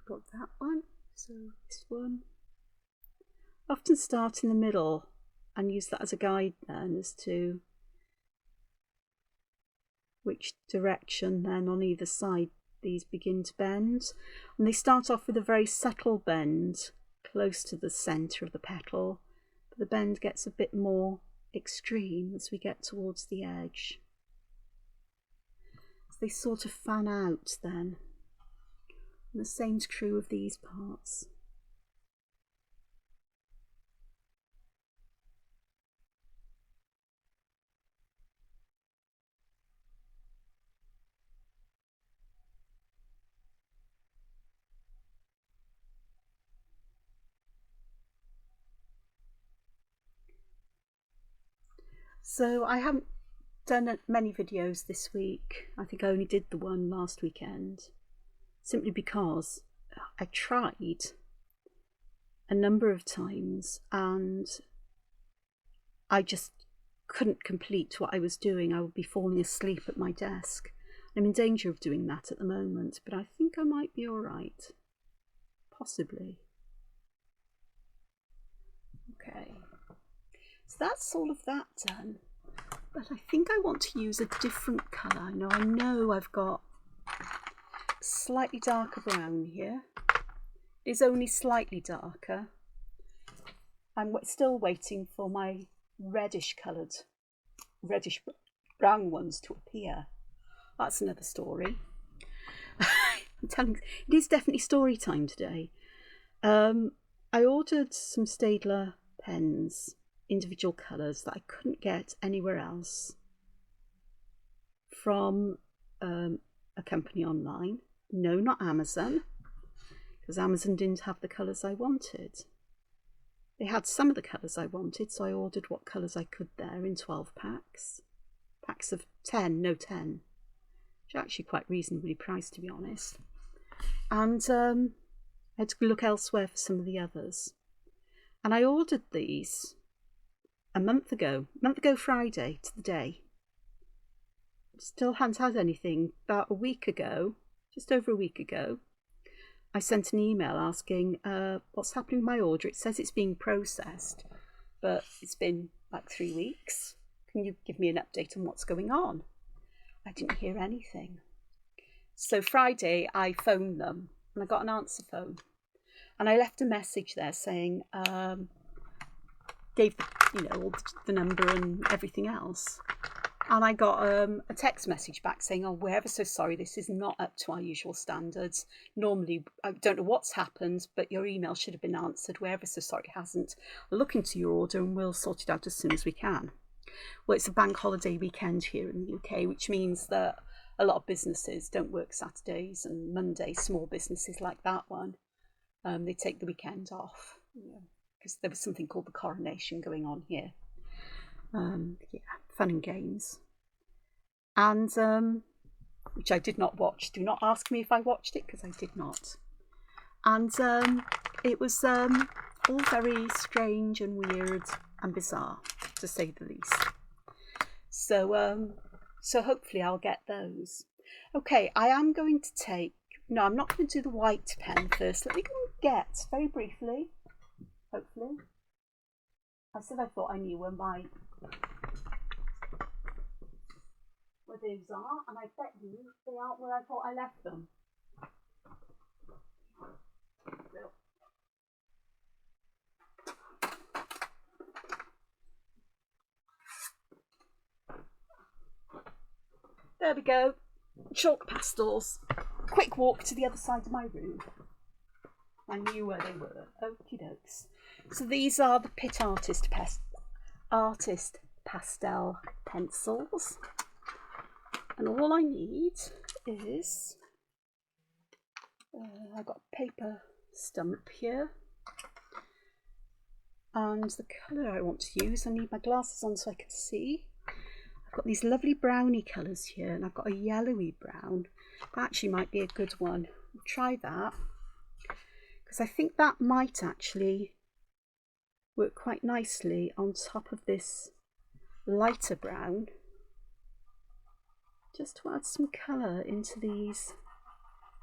Got that one, so this one. I often start in the middle and use that as a guide then as to which direction then on either side these begin to bend. And they start off with a very subtle bend close to the centre of the petal, but the bend gets a bit more extreme as we get towards the edge. So they sort of fan out then. And the same's true of these parts. So I haven't done many videos this week. I think I only did the one last weekend, simply because I tried a number of times and I just couldn't complete what I was doing. I would be falling asleep at my desk. I'm in danger of doing that at the moment, but I think I might be all right. Possibly. Okay. So that's all of that done. But I think I want to use a different colour. I know I've got slightly darker brown here. It is only slightly darker. I'm still waiting for my reddish brown ones to appear. That's another story. I'm telling you, it is definitely story time today. I ordered some Staedtler pens, individual colours that I couldn't get anywhere else from a company online. No, not Amazon, because Amazon didn't have the colours I wanted. They had some of the colours I wanted, so I ordered what colours I could there in 12 packs. Packs of 10, no 10. Which are actually quite reasonably priced, to be honest. And I had to look elsewhere for some of the others. And I ordered these a month ago Friday to the day. Still hadn't had anything. About a week ago, just over a week ago, I sent an email asking what's happening with my order. It says it's being processed, but it's been like 3 weeks. Can you give me an update on what's going on? I didn't hear anything. So Friday I phoned them and I got an answer phone. And I left a message there saying, gave all the number and everything else. And I got a text message back saying, oh, we're ever so sorry, this is not up to our usual standards. Normally, I don't know what's happened, but your email should have been answered. We're ever so sorry it hasn't. We'll look into your order and we'll sort it out as soon as we can. Well, it's a bank holiday weekend here in the UK, which means that a lot of businesses don't work Saturdays and Mondays, small businesses like that one. They take the weekend off, because there was something called the coronation going on here. Yeah, fun and games. And which I did not watch. Do not ask me if I watched it, because I did not. And it was all very strange and weird and bizarre, to say the least. So so hopefully I'll get those. Okay, I am going to take... No, I'm not going to do the white pen first. Let me go and get, very briefly, hopefully, I said I thought I knew where those are, and I bet you they aren't where I thought I left them. There we go. Chalk pastels. Quick walk to the other side of my room. I knew where they were. Okie dokes. So these are the Pitt Artist Pastel pencils. And all I need is, I've got a paper stump here. And the colour I want to use, I need my glasses on so I can see. I've got these lovely browny colours here, and I've got a yellowy brown. That actually might be a good one. I'll try that, because I think that might actually work quite nicely on top of this lighter brown. Just to add some colour into these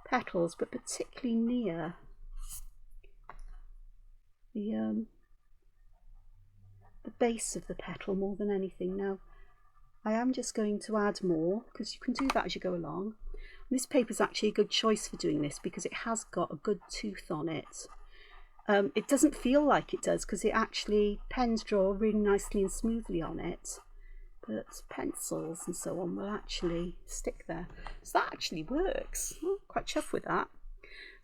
petals, but particularly near the base of the petal more than anything. Now, I am just going to add more, because you can do that as you go along. And this paper is actually a good choice for doing this because it has got a good tooth on it. It doesn't feel like it does because it actually, pens draw really nicely and smoothly on it, but pencils and so on will actually stick there. So that actually works. I'm quite chuffed with that.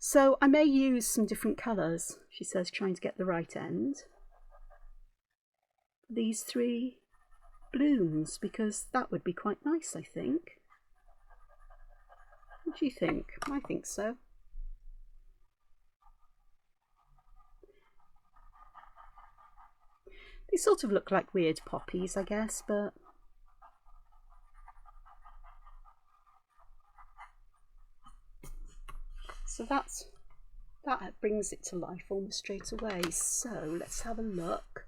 So I may use some different colours, she says, trying to get the right end. These three blooms, because that would be quite nice, I think. What do you think? I think so. They sort of look like weird poppies, I guess, but so that brings it to life almost straight away. So let's have a look.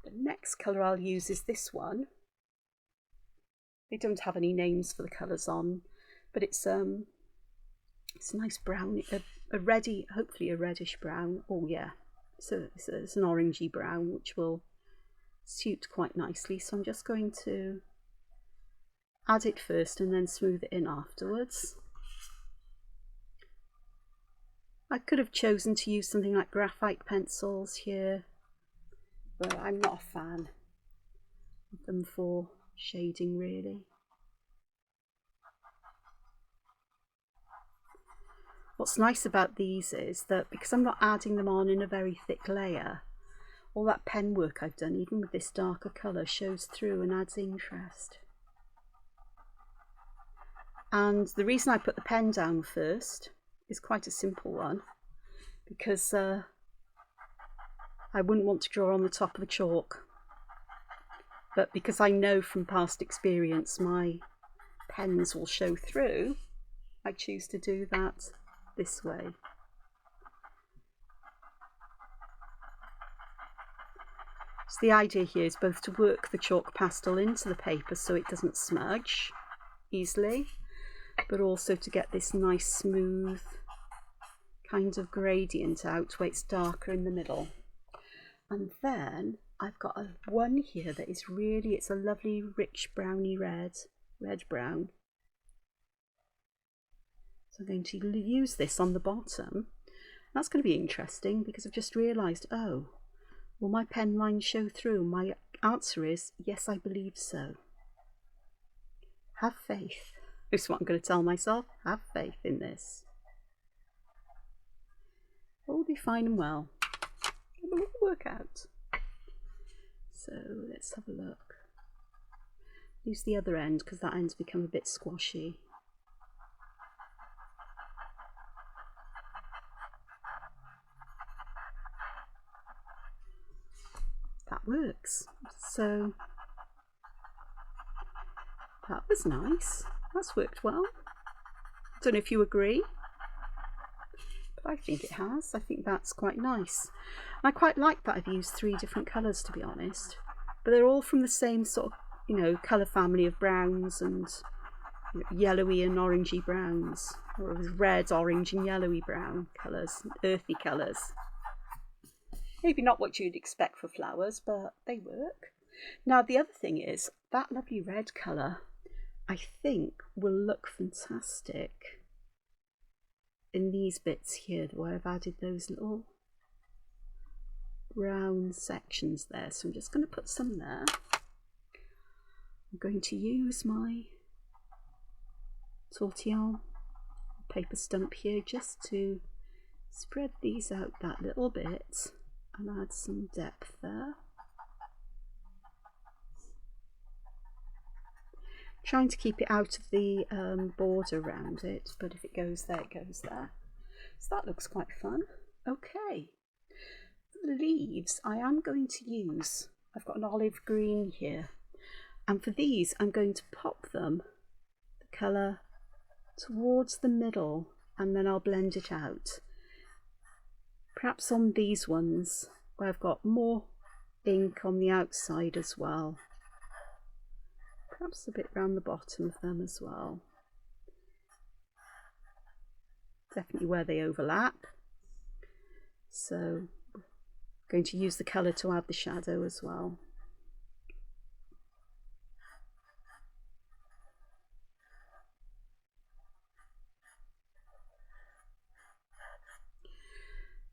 The next colour I'll use is this one. They don't have any names for the colours on, but it's a nice brown, a reddy, hopefully a reddish brown. Oh yeah, so it's an orangey brown, which will suit quite nicely. So I'm just going to add it first and then smooth it in afterwards. I could have chosen to use something like graphite pencils here, but I'm not a fan of them for shading really. What's nice about these is that because I'm not adding them on in a very thick layer, all that pen work I've done, even with this darker colour, shows through and adds interest. And the reason I put the pen down first is quite a simple one, because I wouldn't want to draw on the top of the chalk, but because I know from past experience my pens will show through, I choose to do that this way. So the idea here is both to work the chalk pastel into the paper so it doesn't smudge easily, but also to get this nice smooth kind of gradient out where it's darker in the middle. And then I've got one here that is really, it's a lovely rich browny red brown. So I'm going to use this on the bottom. That's going to be interesting because I've just realised, oh, will my pen lines show through? My answer is yes, I believe so. Have faith. This is what I'm going to tell myself. Have faith in this. It will be fine and well. It will work out. So let's have a look. Use the other end because that end's become a bit squashy. That works. So that was nice. That's worked well. Don't know if you agree, but I think it has. I think that's quite nice. And I quite like that I've used 3 different colours, to be honest, but they're all from the same sort of, you know, colour family of browns and yellowy and orangey browns, or red, orange and yellowy brown colours, earthy colours. Maybe not what you'd expect for flowers, but they work. Now the other thing is that lovely red colour I think will look fantastic in these bits here where I've added those little brown sections there. So I'm just going to put some there. I'm going to use my tortillon paper stump here just to spread these out that little bit and add some depth there. Trying to keep it out of the border around it, but if it goes there, it goes there. So that looks quite fun. Okay, for the leaves I am going to use, I've got an olive green here, and for these I'm going to pop them, the colour, towards the middle, and then I'll blend it out. Perhaps on these ones where I've got more ink on the outside as well. Perhaps a bit round the bottom of them as well. Definitely where they overlap. So I'm going to use the colour to add the shadow as well.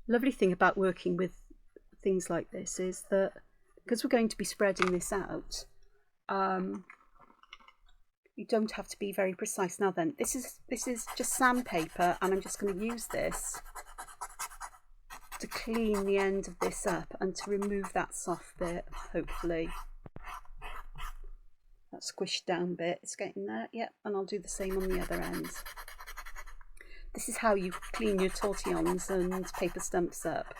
Lovely thing about working with things like this is that because we're going to be spreading this out, you don't have to be very precise. Now then, this is just sandpaper, and I'm just going to use this to clean the end of this up and to remove that soft bit, hopefully. That squished down bit, it's getting there, yep, and I'll do the same on the other end. This is how you clean your tortillons and paper stumps up.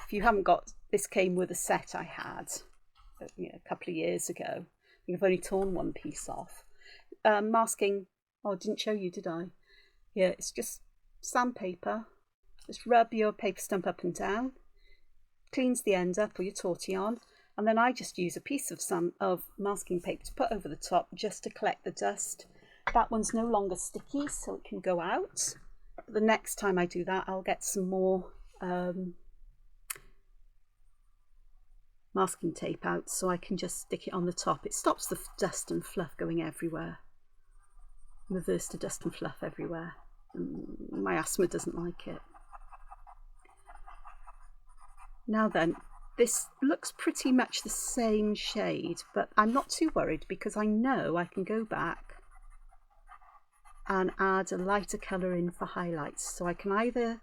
If you haven't got, this came with a set I had a couple of years ago. I think I've only torn one piece off. Masking, oh, I didn't show you, did I? Yeah, it's just sandpaper. Just rub your paper stump up and down, cleans the end up, or your tortillon, and then I just use a piece of masking paper to put over the top just to collect the dust. That one's no longer sticky, so it can go out. But the next time I do that, I'll get some more masking tape out so I can just stick it on the top. It stops the dust and fluff going everywhere. I'm averse to dust and fluff everywhere. My asthma doesn't like it. Now then, this looks pretty much the same shade, but I'm not too worried because I know I can go back and add a lighter colour in for highlights. So I can either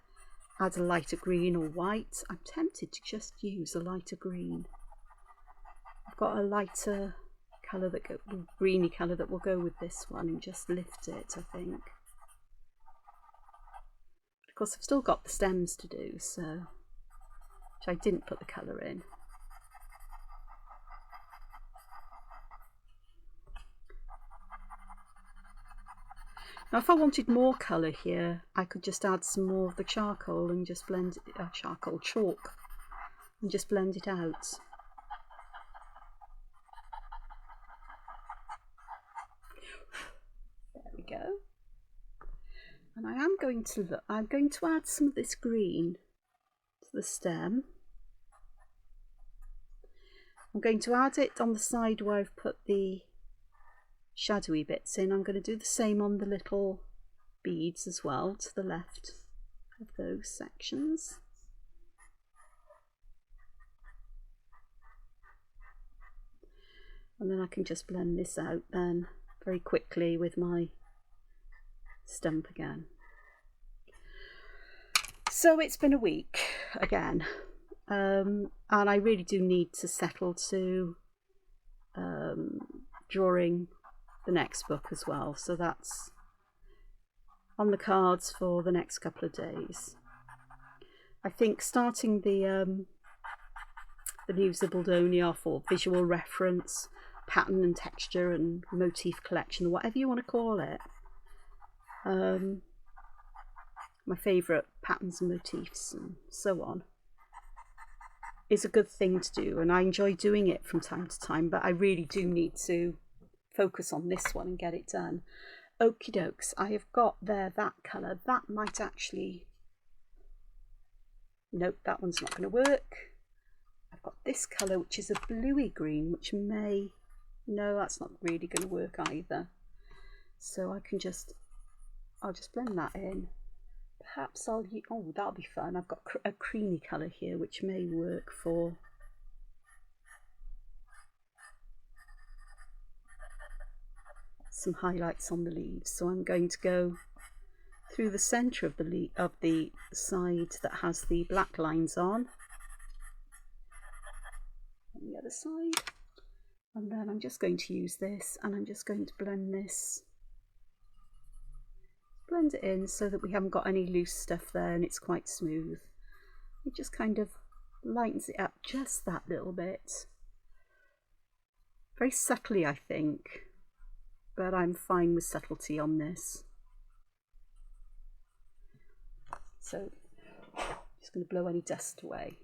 add a lighter green or white. I'm tempted to just use a lighter green. I've got a lighter colour, greeny colour that will go with this one and just lift it, I think. Of course, I've still got the stems to do, so which I didn't put the colour in. Now if I wanted more colour here, I could just add some more of the charcoal and just blend it, chalk, and just blend it out. There we go. And I am going to I'm going to add some of this green to the stem. I'm going to add it on the side where I've put the shadowy bits in. I'm going to do the same on the little beads as well, to the left of those sections. And then I can just blend this out then very quickly with my stump again. So it's been a week again, and I really do need to settle to drawing the next book as well, so that's on the cards for the next couple of days. I think starting the Leaves of Baldoni off, or visual reference, pattern and texture and motif collection, or whatever you want to call it, my favourite patterns and motifs and so on, is a good thing to do, and I enjoy doing it from time to time, but I really do need to focus on this one and get it done. Okie dokes, I have got there that colour. That might actually Nope, that one's not going to work. I've got this colour, which is a bluey green, which may... No, that's not really going to work either. So I can just... I'll just blend that in. Perhaps I'll use... Oh, that'll be fun. I've got a creamy colour here, which may work for... some highlights on the leaves. So I'm going to go through the centre of the side that has the black lines on the other side, and then I'm just going to use this, and I'm just going to blend it in so that we haven't got any loose stuff there and it's quite smooth. It just kind of lightens it up just that little bit, very subtly I think, but I'm fine with subtlety on this. So just going to blow any dust away.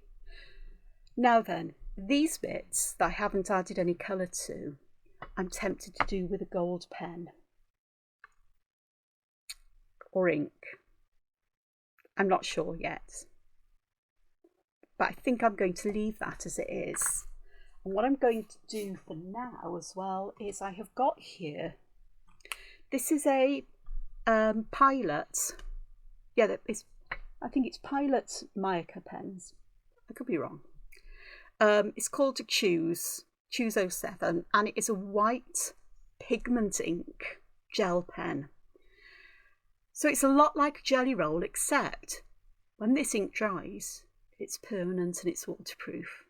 Now then, these bits that I haven't added any colour to, I'm tempted to do with a gold pen or ink. I'm not sure yet, but I think I'm going to leave that as it is. And what I'm going to do for now as well is I have got here, this is a Pilot, yeah, I think it's Pilot Mica pens, I could be wrong. It's called a Choose 07, and it is a white pigment ink gel pen. So it's a lot like a jelly roll, except when this ink dries, it's permanent and it's waterproof.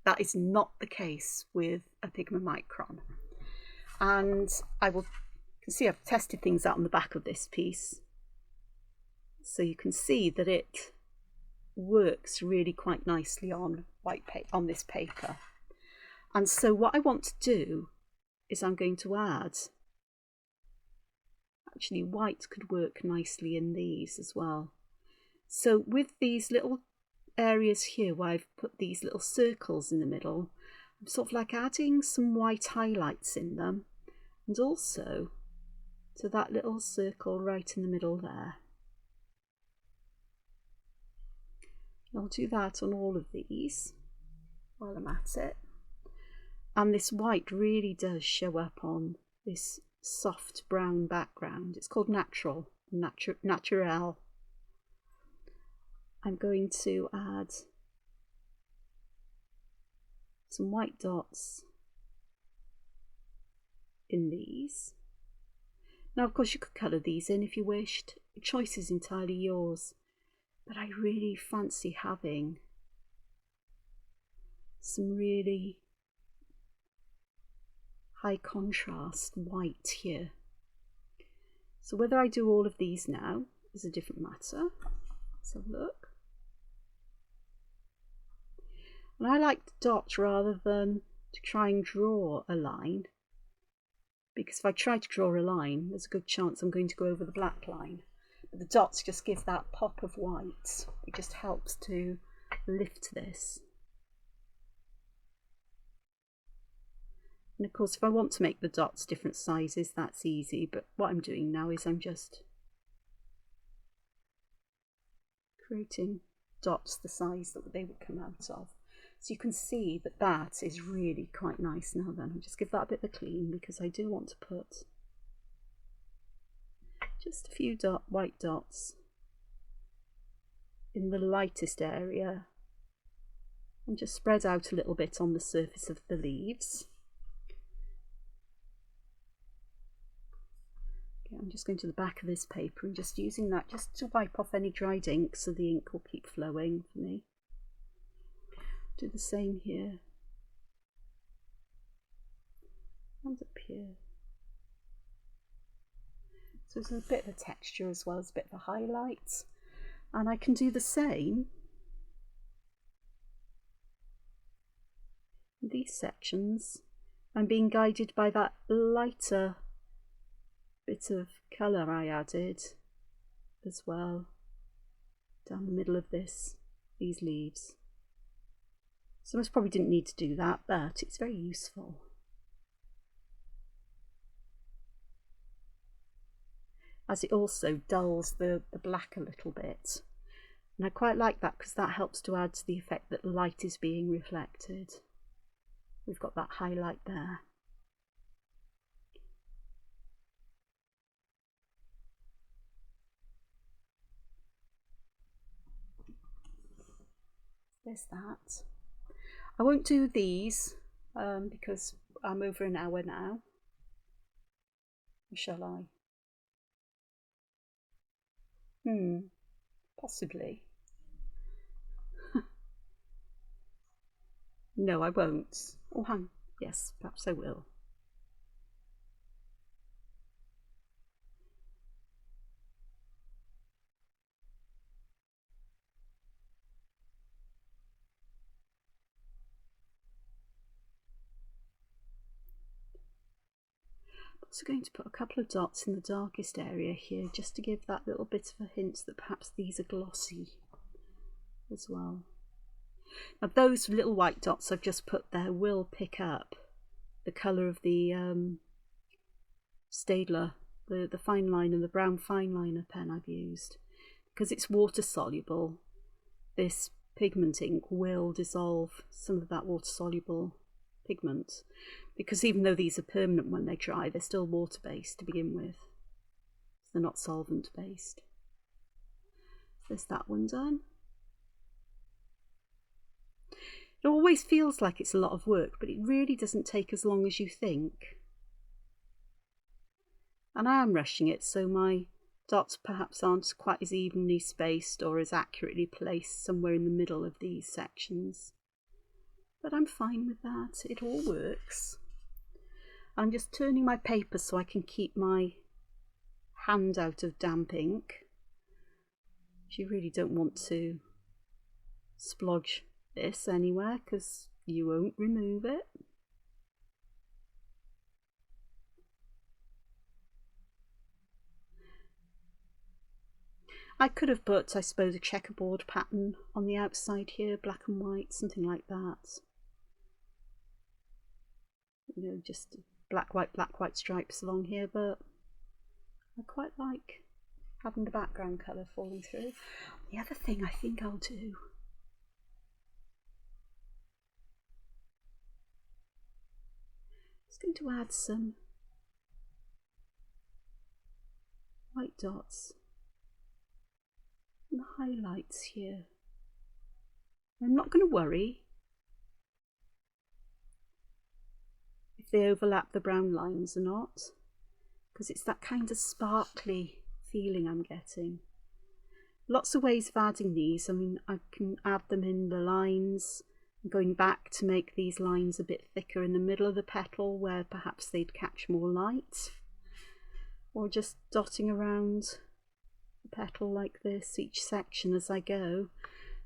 That is not the case with a Pigment Micron. And you can see I've tested things out on the back of this piece. So you can see that it works really quite nicely on on this paper. And so what I want to do is I'm going to add, actually white could work nicely in these as well. So with these little areas here where I've put these little circles in the middle, I'm sort of like adding some white highlights in them, and also to that little circle right in the middle there. I'll do that on all of these while I'm at it. And this white really does show up on this soft brown background. It's called Naturel. I'm going to add some white dots in these. Now, of course, you could colour these in if you wished. The choice is entirely yours. But I really fancy having some really high contrast white here. So whether I do all of these now is a different matter. Let's have a look. And I like the dots rather than to try and draw a line, because if I try to draw a line, there's a good chance I'm going to go over the black line. But the dots just give that pop of white. It just helps to lift this. And of course, if I want to make the dots different sizes, that's easy. But what I'm doing now is I'm just creating dots the size that they would come out of. So you can see that that is really quite nice. Now then, I'll just give that a bit of a clean, because I do want to put just a few white dots in the lightest area and just spread out a little bit on the surface of the leaves. Okay, I'm just going to the back of this paper and just using that just to wipe off any dried ink, so the ink will keep flowing for me. Do the same here and up here. So there's a bit of a texture as well as a bit of a highlight, and I can do the same in these sections. I'm being guided by that lighter bit of colour I added as well down the middle of these leaves. So I most probably didn't need to do that, but it's very useful. As it also dulls the black a little bit. And I quite like that because that helps to add to the effect that light is being reflected. We've got that highlight there. There's that. I won't do these because I'm over an hour now. Or shall I? Possibly. No, I won't. Oh, hang. Yes, perhaps I will. I'm also going to put a couple of dots in the darkest area here just to give that little bit of a hint that perhaps these are glossy as well. Now those little white dots I've just put there will pick up the colour of the Staedtler, the fine liner, the brown fine liner pen I've used. Because it's water soluble, this pigment ink will dissolve some of that water soluble pigment, because even though these are permanent when they dry, they're still water based to begin with, so they're not solvent based. There's that one done. It always feels like it's a lot of work, but it really doesn't take as long as you think. And I am rushing it, so my dots perhaps aren't quite as evenly spaced or as accurately placed somewhere in the middle of these sections. But I'm fine with that, it all works. I'm just turning my paper so I can keep my hand out of damp ink. You really don't want to splodge this anywhere because you won't remove it. I could have put, I suppose, a checkerboard pattern on the outside here, black and white, something like that. You know, just black, white stripes along here, but I quite like having the background colour falling through. The other thing I think I'll do is going to add some white dots and the highlights here. I'm not going to worry if they overlap the brown lines or not, because it's that kind of sparkly feeling I'm getting. Lots of ways of adding these. I mean, I can add them in the lines, going back to make these lines a bit thicker in the middle of the petal where perhaps they'd catch more light, or just dotting around the petal like this, each section as I go,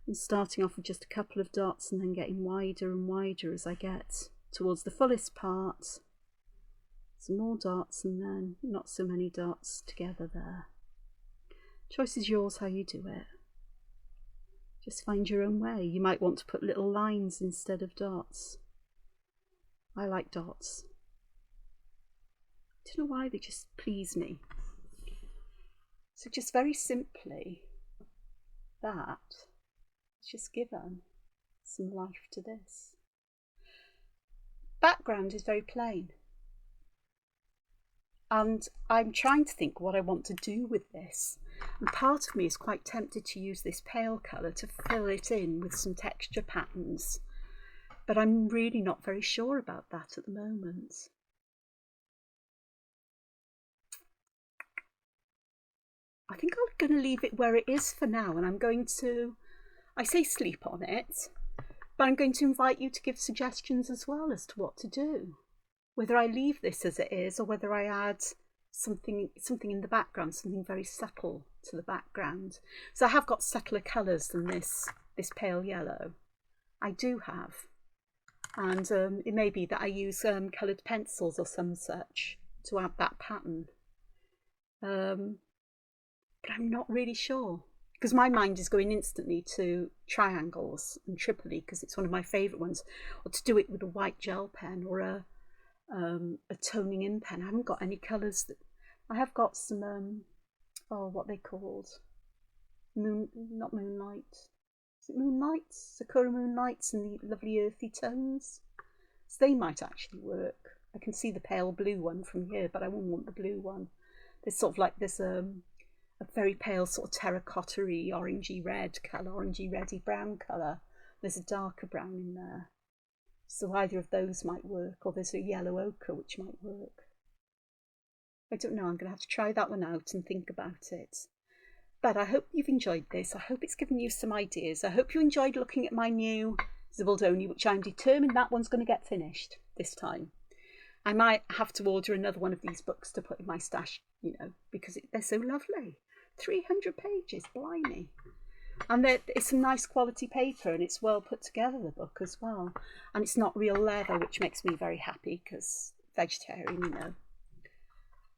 and starting off with just a couple of dots and then getting wider and wider as I get towards the fullest part. Some more dots and then not so many dots together there. Choice is yours how you do it. Just find your own way. You might want to put little lines instead of dots. I like dots. I don't know why, they just please me. So just very simply, that is just given some life to this. Background is very plain. And I'm trying to think what I want to do with this. And part of me is quite tempted to use this pale colour to fill it in with some texture patterns. But I'm really not very sure about that at the moment. I think I'm going to leave it where it is for now, and I'm going to, I say sleep on it, but I'm going to invite you to give suggestions as well as to what to do. Whether I leave this as it is or whether I add something in the background, something very subtle to the background. So I have got subtler colours than this pale yellow. I do have. And it may be that I use coloured pencils or some such to add that pattern. But I'm not really sure, because my mind is going instantly to triangles and Tripoli because it's one of my favourite ones, or to do it with a white gel pen or a toning in pen. I haven't got any colours. I have got some, what are they called? not Moonlight. Is it Moonlight? Sakura Moonlights and the lovely earthy tones. So they might actually work. I can see the pale blue one from here, but I wouldn't want the blue one. There's sort of like this a very pale sort of terracotta-y, orangey red colour, orangey reddy brown colour. There's a darker brown in there. So either of those might work, or there's a yellow ochre which might work. I don't know, I'm going to have to try that one out and think about it. But I hope you've enjoyed this. I hope it's given you some ideas. I hope you enjoyed looking at my new Zibaldoni, which I'm determined that one's going to get finished this time. I might have to order another one of these books to put in my stash, you know, because they're so lovely. 300 pages, blimey. And it's some nice quality paper, and it's well put together, the book as well. And it's not real leather, which makes me very happy because vegetarian, you know.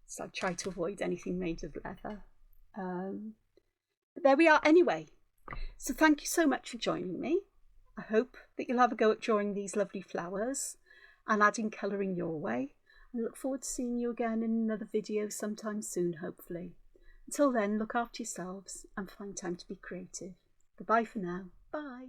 So I try to avoid anything made of leather. But there we are anyway. So thank you so much for joining me. I hope that you'll have a go at drawing these lovely flowers and adding colour in your way. I look forward to seeing you again in another video sometime soon, hopefully. Until then, look after yourselves and find time to be creative. Goodbye for now. Bye.